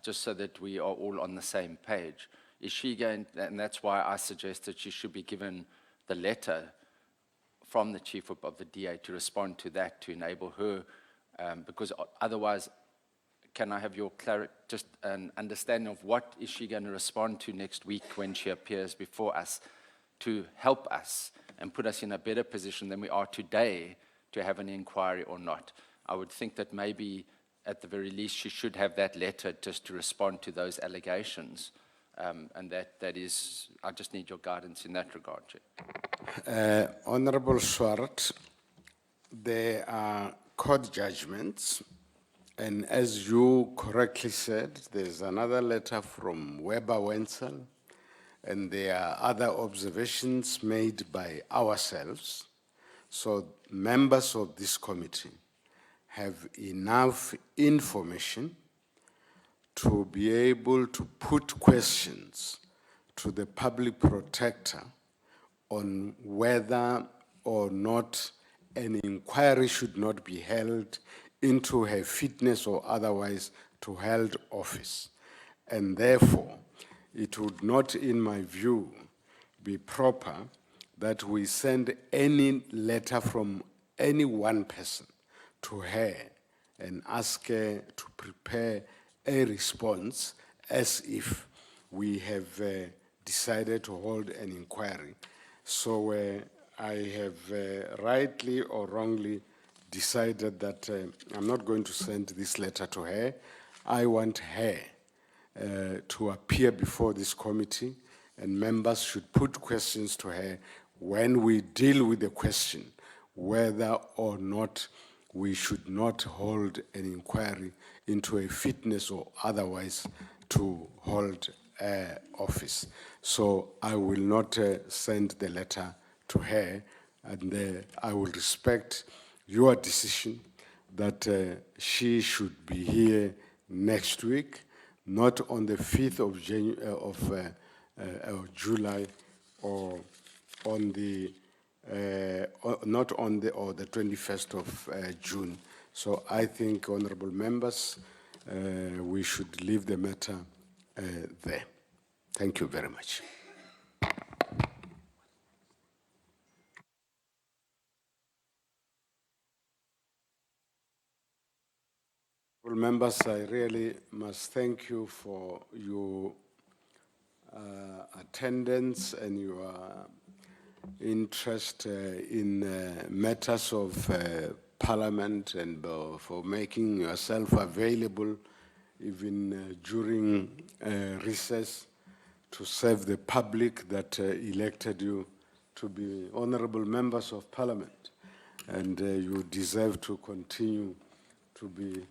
just so that we are all on the same page. Is she going, and that's why I suggested she should be given the letter from the chief whip of the DA to respond to that, to enable her, because otherwise, can I have your just an understanding of what is she going to respond to next week when she appears before us to help us and put us in a better position than we are today to have an inquiry or not? I would think that maybe at the very least she should have that letter just to respond to those allegations. And that is, I just need your guidance in that regard, Chair. Honorable Swart, there are court judgments, and as you correctly said, there's another letter from Weber Wenzel, and there are other observations made by ourselves. So members of this committee have enough information to be able to put questions to the public protector on whether or not an inquiry should not be held into her fitness or otherwise to hold office. And therefore, it would not, in my view, be proper that we send any letter from any one person to her and ask her to prepare a response as if we have decided to hold an inquiry. So I have rightly or wrongly decided that I'm not going to send this letter to her. I want her to appear before this committee, and members should put questions to her when we deal with the question whether or not we should not hold an inquiry into a fitness or otherwise to hold office. So I will not send the letter to her, and I will respect your decision that she should be here next week, not on the 5th of July or on the not on the 21st of June. So I think, honorable members, we should leave the matter there. Thank you very much. Honorable members, I really must thank you for you attendance and your interest in matters of Parliament and for making yourself available even during recess to serve the public that elected you to be honorable members of Parliament. And you deserve to continue to be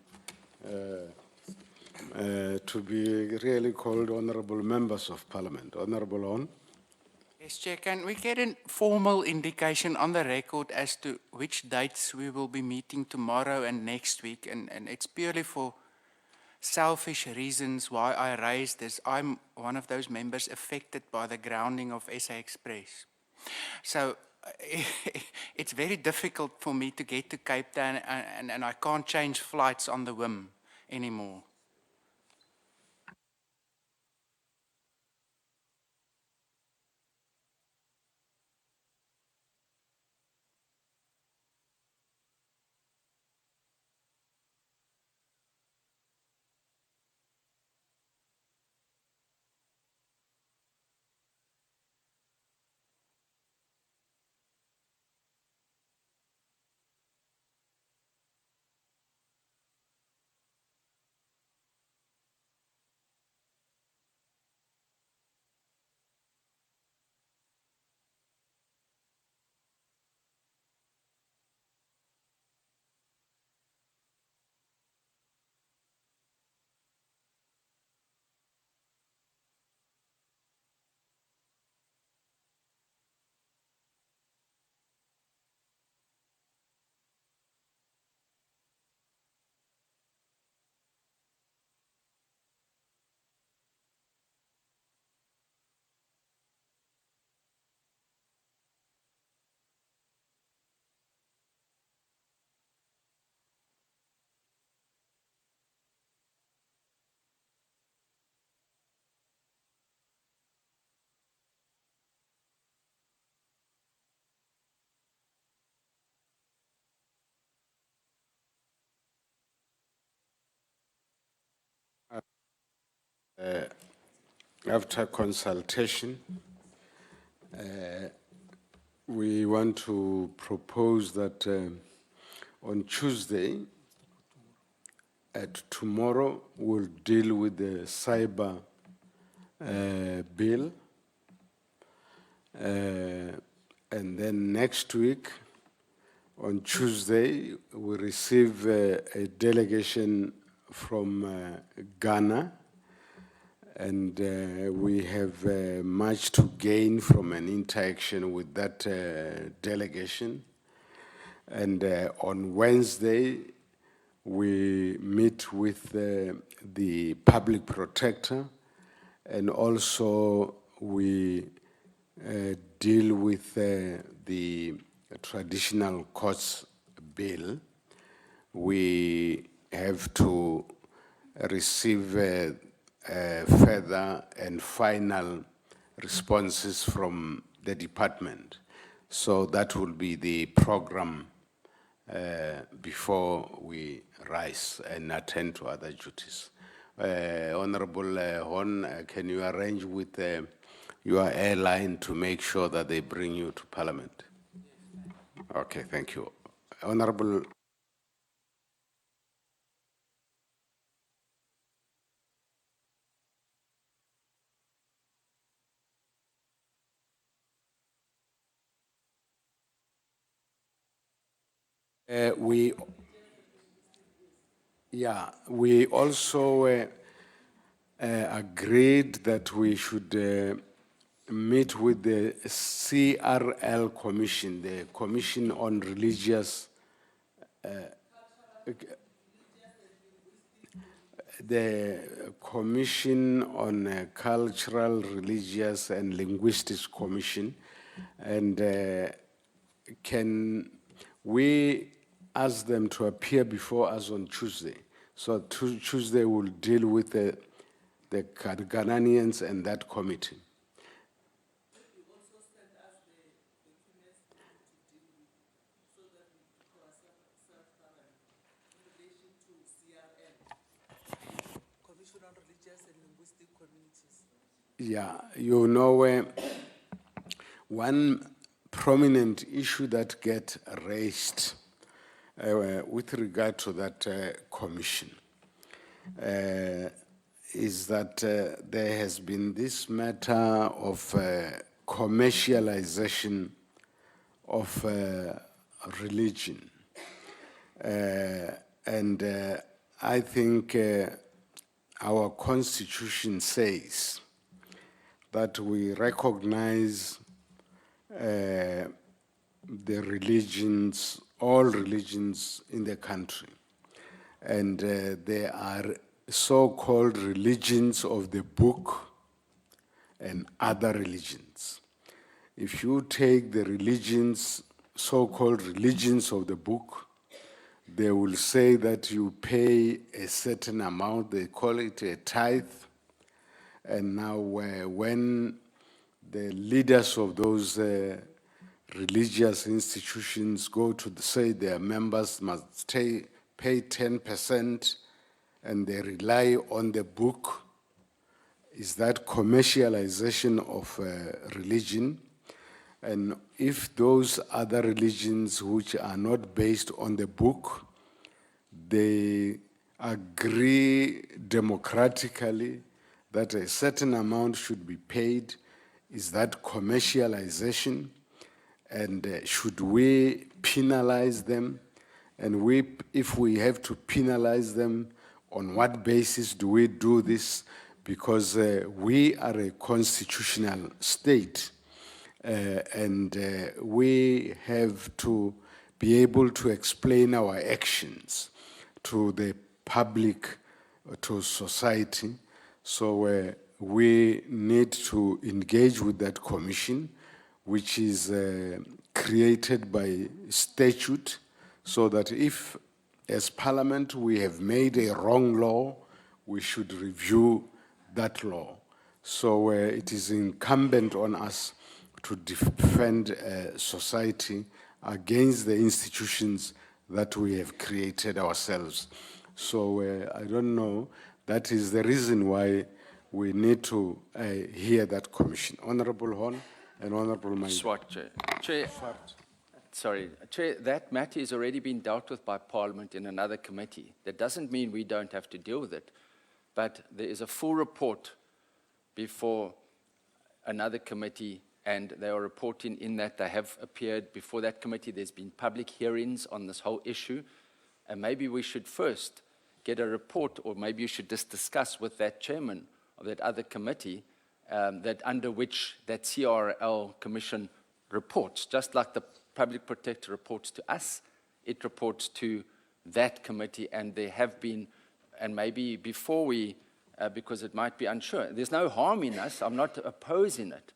really called honorable members of Parliament. Honorable On. Yes, Chair, can we get a formal indication on the record as to which dates we will be meeting tomorrow and next week? And it's purely for selfish reasons why I raised this. I'm one of those members affected by the grounding of SA Express. So it's very difficult for me to get to Cape Town and I can't change flights on the whim anymore. After consultation, we want to propose that on Tuesday, tomorrow, we'll deal with the cyber bill. And then next week, on Tuesday, we receive a delegation from Ghana, and we have much to gain from an interaction with that delegation. And on Wednesday, we meet with the public protector, and also we deal with the traditional courts bill. We have to receive further and final responses from the department. So that will be the program before we rise and attend to other duties. Honorable Hon, can you arrange with your airline to make sure that they bring you to Parliament? Okay, thank you. Honorable. We also agreed that we should meet with the CRL Commission, the Commission on Religious, the Commission on Cultural, Religious and Linguistics Commission, and can we ask them to appear before us on Tuesday? So Tuesday we'll deal with the Ghanaians and that committee. Commission on Religious and Linguistic Communities. Yeah, you know, one prominent issue that get raised with regard to that commission is that there has been this matter of commercialization of religion. And I think our constitution says that we recognize the religions, all religions in the country. And there are so-called religions of the book and other religions. If you take the religions, so-called religions of the book, they will say that you pay a certain amount, they call it a tithe. And now when the leaders of those religious institutions go to say their members must pay 10% and they rely on the book, is that commercialization of religion? And if those other religions which are not based on the book, they agree democratically that a certain amount should be paid, is that commercialization? And should we penalize them? And if we have to penalize them, on what basis do we do this? Because we are a constitutional state. And we have to be able to explain our actions to the public, to society. So we need to engage with that commission, which is created by statute, so that if, as Parliament, we have made a wrong law, we should review that law. So it is incumbent on us to defend society against the institutions that we have created ourselves. So I don't know, that is the reason why we need to hear that commission. Honorable Horn and Honorable Maida. Swart, Chair. Chair, sorry, Chair, that matter has already been dealt with by Parliament in another committee. That doesn't mean we don't have to deal with it, but there is a full report before another committee, and they are reporting in that they have appeared before that committee. There's been public hearings on this whole issue, and maybe we should first get a report, or maybe you should just discuss with that chairman of that other committee that under which that CRL commission reports, just like the public protector reports to us, it reports to that committee, and there have been, and maybe before we, because it might be unsure. There's no harm in us, I'm not opposing it.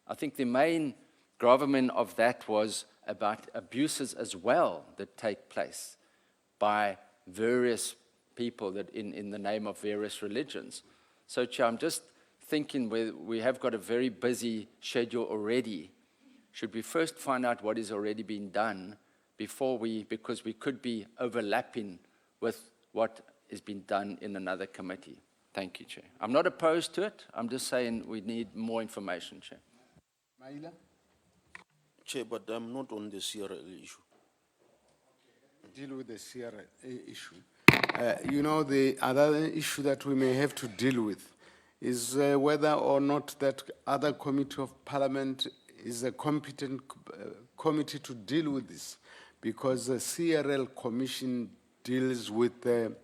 I think the main gravamen of that was about abuses as well that take place by various people that in the name of various religions. So, Chair, I'm just thinking we have got a very busy schedule already. Should we first find out what is already being done before because we could be overlapping with what is being done in another committee. Thank you, Chair. I'm not opposed to it. I'm just saying we need more information, Chair. Maida? Chair, but I'm not on the CRL issue. Deal with the CRL issue. You know, the other issue that we may have to deal with is whether or not that other committee of Parliament is a competent committee to deal with this, because the CRL Commission deals with the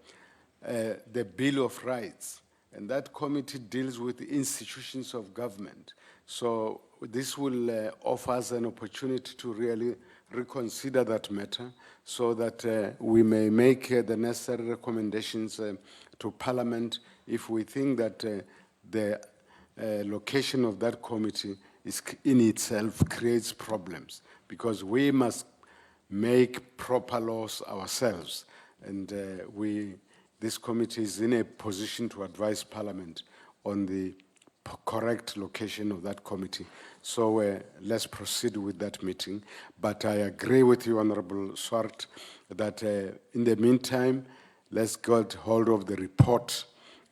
Bill of Rights, and that committee deals with the institutions of government. So this will offer us an opportunity to really reconsider that matter, so that we may make the necessary recommendations to Parliament if we think that the location of that committee is in itself creates problems, because we must make proper laws ourselves, and this committee is in a position to advise Parliament on the correct location of that committee. So let's proceed with that meeting. But I agree with you, Honorable Swart, that in the meantime, let's get hold of the report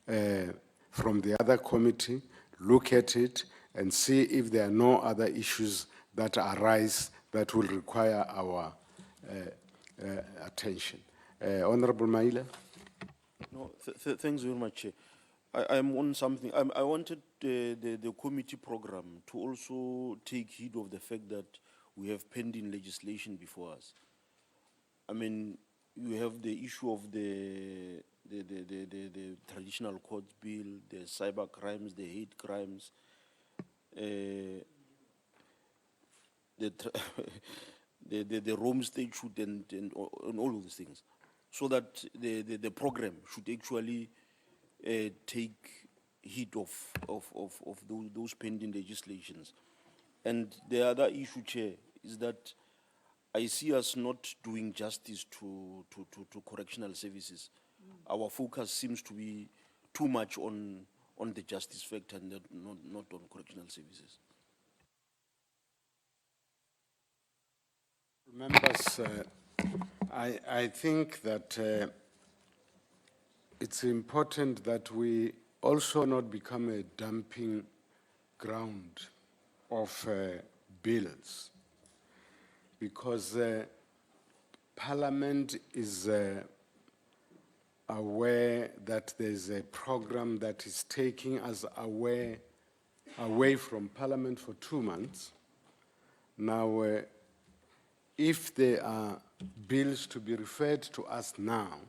from the other committee, look at it and see if there are no other issues that arise that will require our attention. Honorable Maila? No, thanks very much, Chair. I'm on something. I wanted the committee program to also take heed of the fact that we have pending legislation before us. I mean, you have the issue of the traditional court bill, the cyber crimes, the hate crimes, the Rome Statute and all of these things, so that the program should actually take heed of those pending legislations. And the other issue, Chair, is that I see us not doing justice to correctional services. Our focus seems to be too much on the justice factor and not on correctional services. Members, I think that it's important that we also not become a dumping ground of bills, because Parliament is aware that there's a program that is taking us away from Parliament for 2 months. Now, if there are bills to be referred to us now,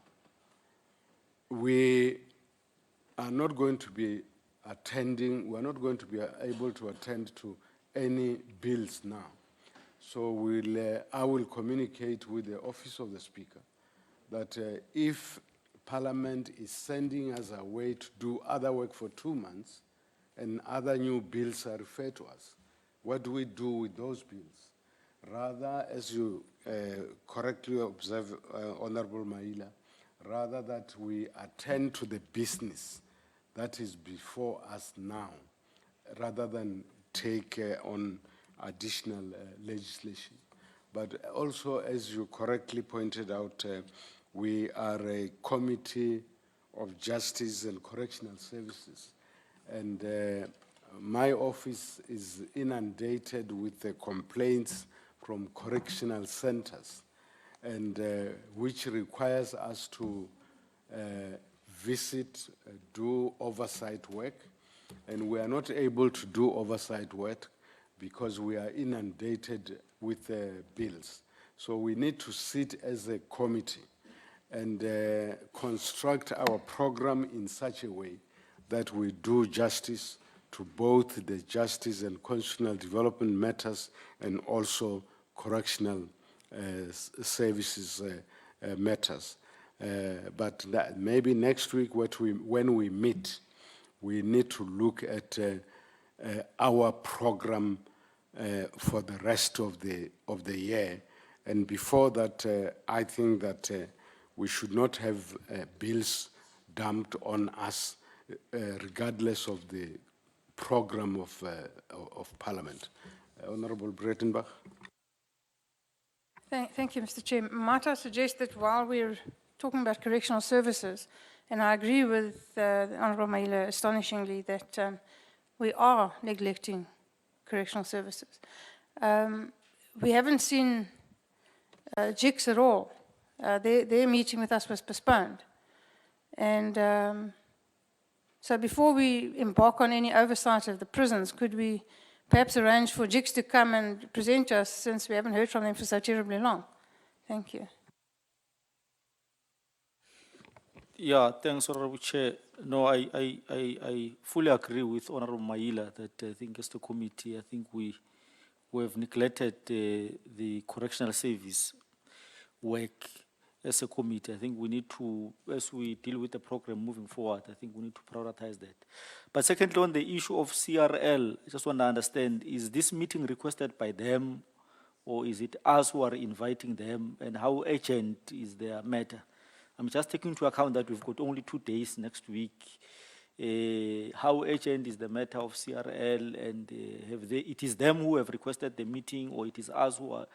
we are not going to be attending, we're not going to be able to attend to any bills now. So I will communicate with the Office of the Speaker that if Parliament is sending us away to do other work for 2 months and other new bills are referred to us, what do we do with those bills? Rather, as you correctly observe, Honorable Maila, rather that we attend to the business that is before us now, rather than take on additional legislation. But also, as you correctly pointed out, we are a committee of Justice and Correctional Services, and my office is inundated with the complaints from correctional centers, and which requires us to visit, do oversight work, and we are not able to do oversight work because we are inundated with bills. So we need to sit as a committee and construct our program in such a way that we do justice to both the justice and constitutional development matters and also correctional services matters. But maybe next week when we meet, we need to look at our program for the rest of the year. And before that, I think that we should not have bills dumped on us regardless of the program of Parliament. Honorable Breitenbach. Thank you, Mr. Chair. Might I suggest that while we're talking about correctional services, and I agree with the Honourable Maila astonishingly that we are neglecting correctional services. We haven't seen JICS at all. Their meeting with us was postponed. And so before we embark on any oversight of the prisons, could we perhaps arrange for JICS to come and present to us, since we haven't heard from them for so terribly long? Thank you. Yeah, thanks, Honorable Chair. No, I fully agree with Honorable Maila that I think as the committee, I think we have neglected the correctional service work as a committee. I think we need to, as we deal with the program moving forward, I think we need to prioritize that. But secondly, on the issue of CRL, I just want to understand, is this meeting requested by them, or is it us who are inviting them, and how urgent is their matter? I'm just taking into account that we've got only 2 days next week. How urgent is the matter of CRL, and it is them who have requested the meeting, or it is us who are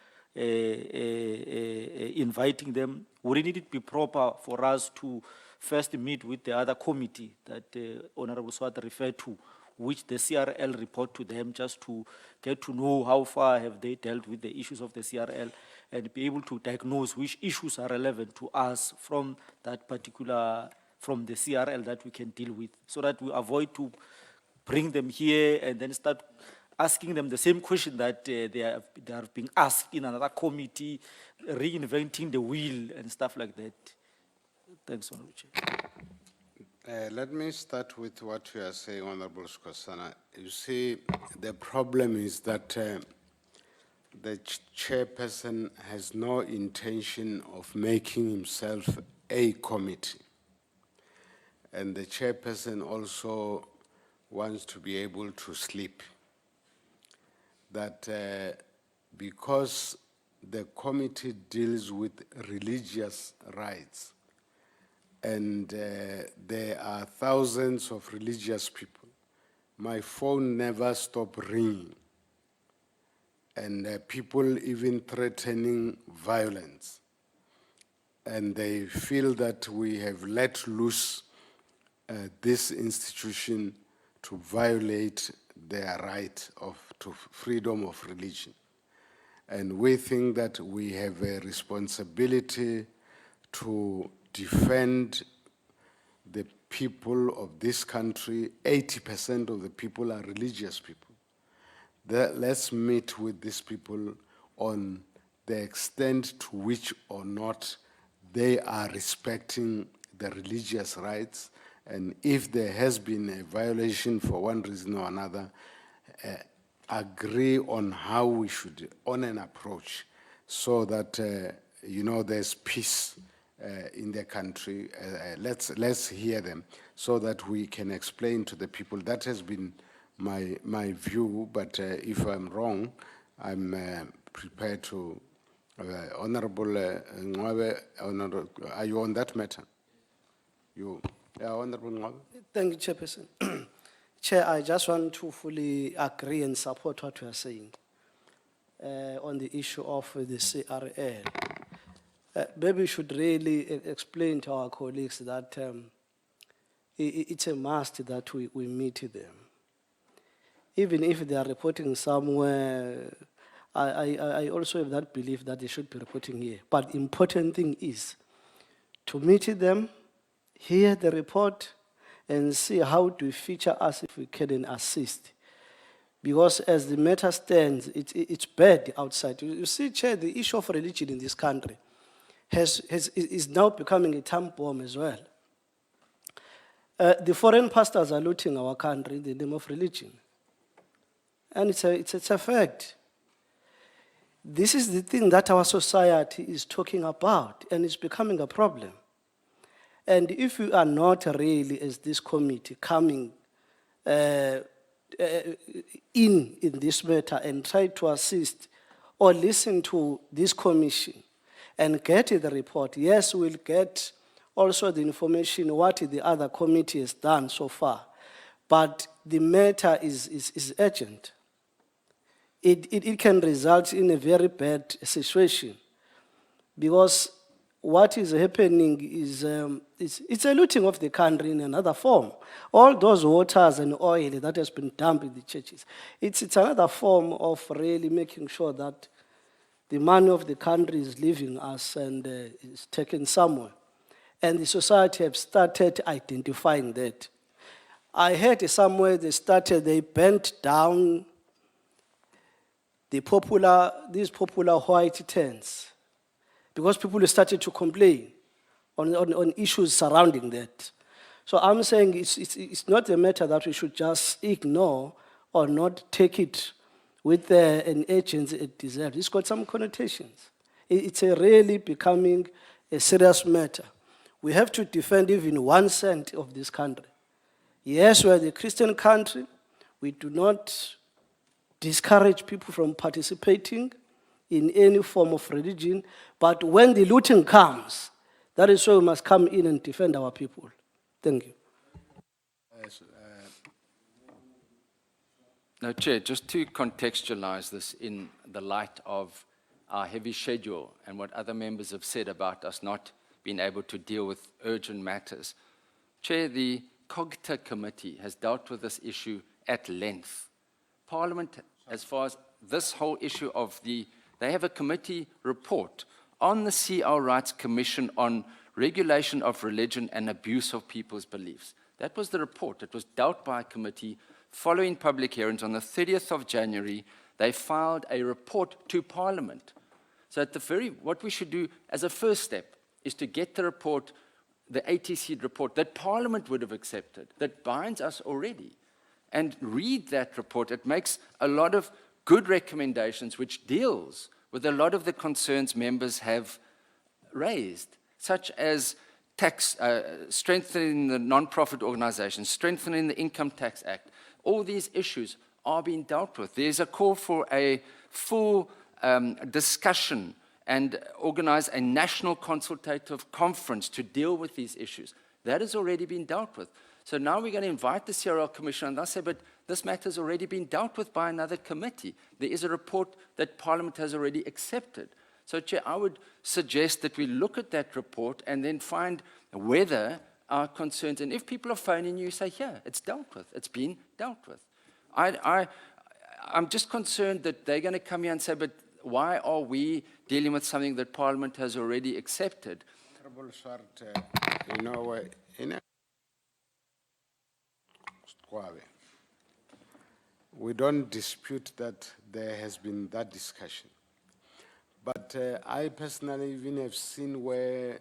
inviting them? Wouldn't it be proper for us to first meet with the other committee that Honorable Swart referred to, which the CRL report to them, just to get to know how far have they dealt with the issues of the CRL and be able to diagnose which issues are relevant to us from that particular, from the CRL that we can deal with, so that we avoid to bring them here and then start asking them the same question that they are being asked in another committee, reinventing the wheel and stuff like that. Thanks, Honorable Chair. Let me start with what you are saying, Honorable Skosana. You see, the problem is that the chairperson has no intention of making himself a committee. And the chairperson also wants to be able to sleep. That because the committee deals with religious rights, and there are thousands of religious people, my phone never stops ringing, and people even threatening violence. And they feel that we have let loose this institution to violate their right to freedom of religion. And we think that we have a responsibility to defend the people of this country. 80% of the people are religious people. Let's meet with these people on the extent to which or not they are respecting the religious rights, and if there has been a violation for one reason or another, agree on how we should, on an approach, so that, you know, there's peace in the country. Let's hear them so that we can explain to the people. That has been my view, but if I'm wrong, I'm prepared to, Honorable Mkhwebane, are you on that matter? You, yeah, Honorable Mkhwebane. Thank you, Chairperson. Chair, I just want to fully agree and support what you are saying on the issue of the CRL. Maybe we should really explain to our colleagues that it's a must that we meet them. Even if they are reporting somewhere, I also have that belief that they should be reporting here. But the important thing is to meet them, hear the report, and see how to feature us if we can assist. Because as the matter stands, it's bad outside. You see, Chair, the issue of religion in this country is now becoming a time bomb as well. The foreign pastors are looting our country in the name of religion. And it's a fact. This is the thing that our society is talking about, and it's becoming a problem. And if we are not really, as this committee, coming in this matter and try to assist or listen to this commission and get the report, yes, we'll get also the information what the other committee has done so far. But the matter is urgent. It can result in a very bad situation, because what is happening is it's a looting of the country in another form. All those waters and oil that has been dumped in the churches, it's another form of really making sure that the money of the country is leaving us and is taken somewhere. And the society have started identifying that. I heard somewhere they bent down these popular white tents, because people started to complain on issues surrounding that. So I'm saying it's not a matter that we should just ignore or not take it with an urgency it deserves. It's got some connotations. It's really becoming a serious matter. We have to defend even 1 cent of this country. Yes, we are the Christian country. We do not discourage people from participating in any form of religion, but when the looting comes, that is where we must come in and defend our people. Thank you. No, Chair, just to contextualize this in the light of our heavy schedule and what other members have said about us not being able to deal with urgent matters. Chair, the COGTA committee has dealt with this issue at length. Parliament, as far as this whole issue of they have a committee report on the CR Rights Commission on regulation of religion and abuse of people's beliefs. That was the report. It was dealt by a committee following public hearings on the 30th of January. They filed a report to Parliament. So what we should do as a first step is to get the report, the ATC report that Parliament would have accepted, that binds us already, and read that report. It makes a lot of good recommendations which deals with a lot of the concerns members have raised, such as strengthening the non-profit organizations, strengthening the Income Tax Act. All these issues are being dealt with. There's a call for a full discussion and organize a national consultative conference to deal with these issues. That has already been dealt with. So now we're going to invite the CRL Commission, and they'll say, but this matter has already been dealt with by another committee. There is a report that Parliament has already accepted. So, Chair, I would suggest that we look at that report and then find whether our concerns, and if people are phoning you, say, yeah, it's dealt with, it's been dealt with. I'm just concerned that they're going to come here and say, but why are we dealing with something that Parliament has already accepted? Honorable Swart, you know, we don't dispute that there has been that discussion. But I personally even have seen where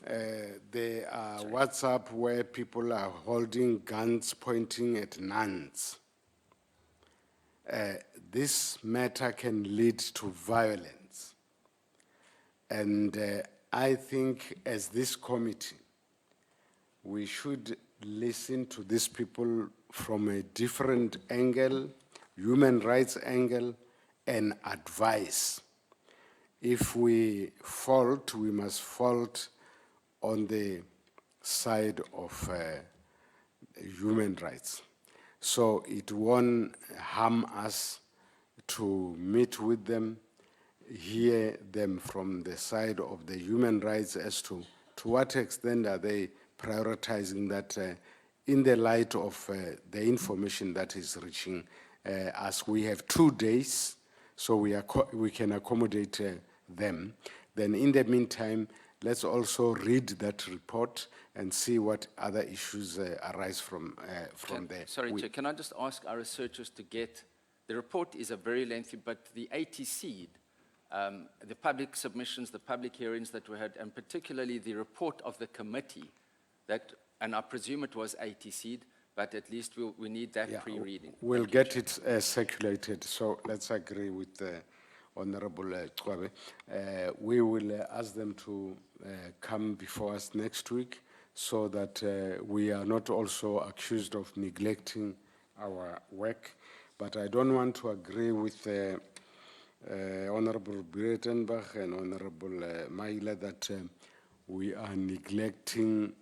there are WhatsApp where people are holding guns pointing at nuns. This matter can lead to violence. And I think as this committee, we should listen to these people from a different angle, human rights angle, and advise. If we fault, we must fault on the side of human rights. So it won't harm us to meet with them, hear them from the side of the human rights as to what extent are they prioritizing that in the light of the information that is reaching us. We have 2 days, so we can accommodate them. Then in the meantime, let's also read that report and see what other issues arise from there. Sorry, Chair, can I just ask our researchers to get, the report is a very lengthy, but the ATC, the public submissions, the public hearings that we had, and particularly the report of the committee, that, and I presume it was ATC'd, but at least we need that pre-reading. We'll get it circulated, so let's agree with Honorable Mkhwebane. We will ask them to come before us next week so that we are not also accused of neglecting our work. But I don't want to agree with Honorable Breitenbach and Honorable Maila that we are neglecting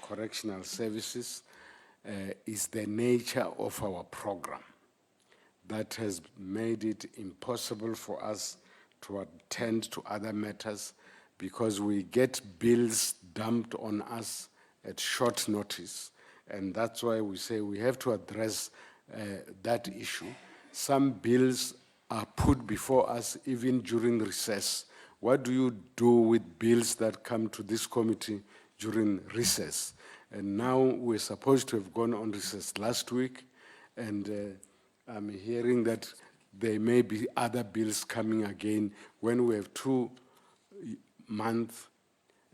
correctional services. Is the nature of our program that has made it impossible for us to attend to other matters because we get bills dumped on us at short notice. And that's why we say we have to address that issue. Some bills are put before us even during recess. What do you do with bills that come to this committee during recess? And now we're supposed to have gone on recess last week, and I'm hearing that there may be other bills coming again when we have 2 months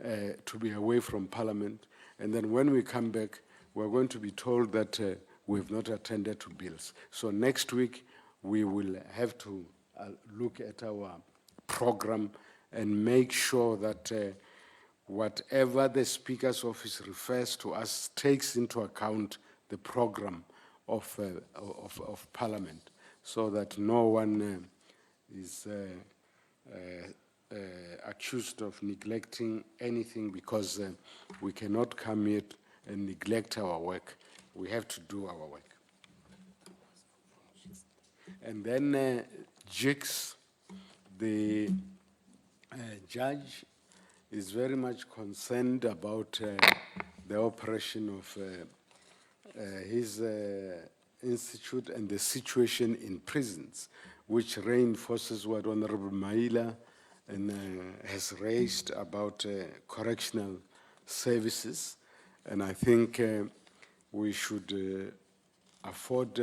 to be away from Parliament. And then when we come back, we're going to be told that we have not attended to bills. So next week, we will have to look at our program and make sure that whatever the Speaker's office refers to us takes into account the program of Parliament, so that no one is accused of neglecting anything, because we cannot come here and neglect our work. We have to do our work. And then Jigs, the judge, is very much concerned about the operation of his Institute and the situation in prisons, which reinforces what Honorable Maila has raised about correctional services. And I think we should afford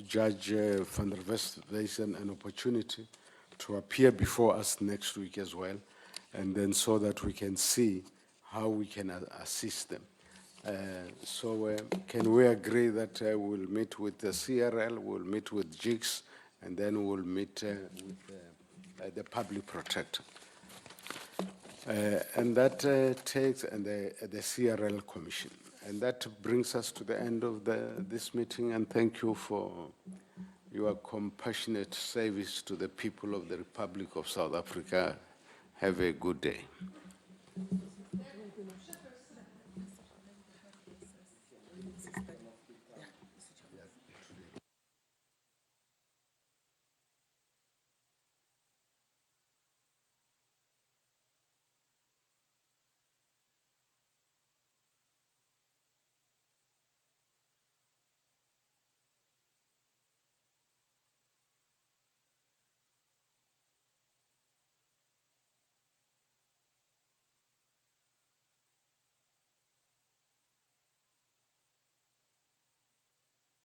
Judge van der Westhuizen an opportunity to appear before us next week as well, and then so that we can see how we can assist them. Can we agree that we'll meet with the CRL, we'll meet with JICS, and then we'll meet with the public protector? And that takes, and the CRL Commission. And that brings us to the end of this meeting, and thank you for your compassionate service to the people of the Republic of South Africa. Have a good day.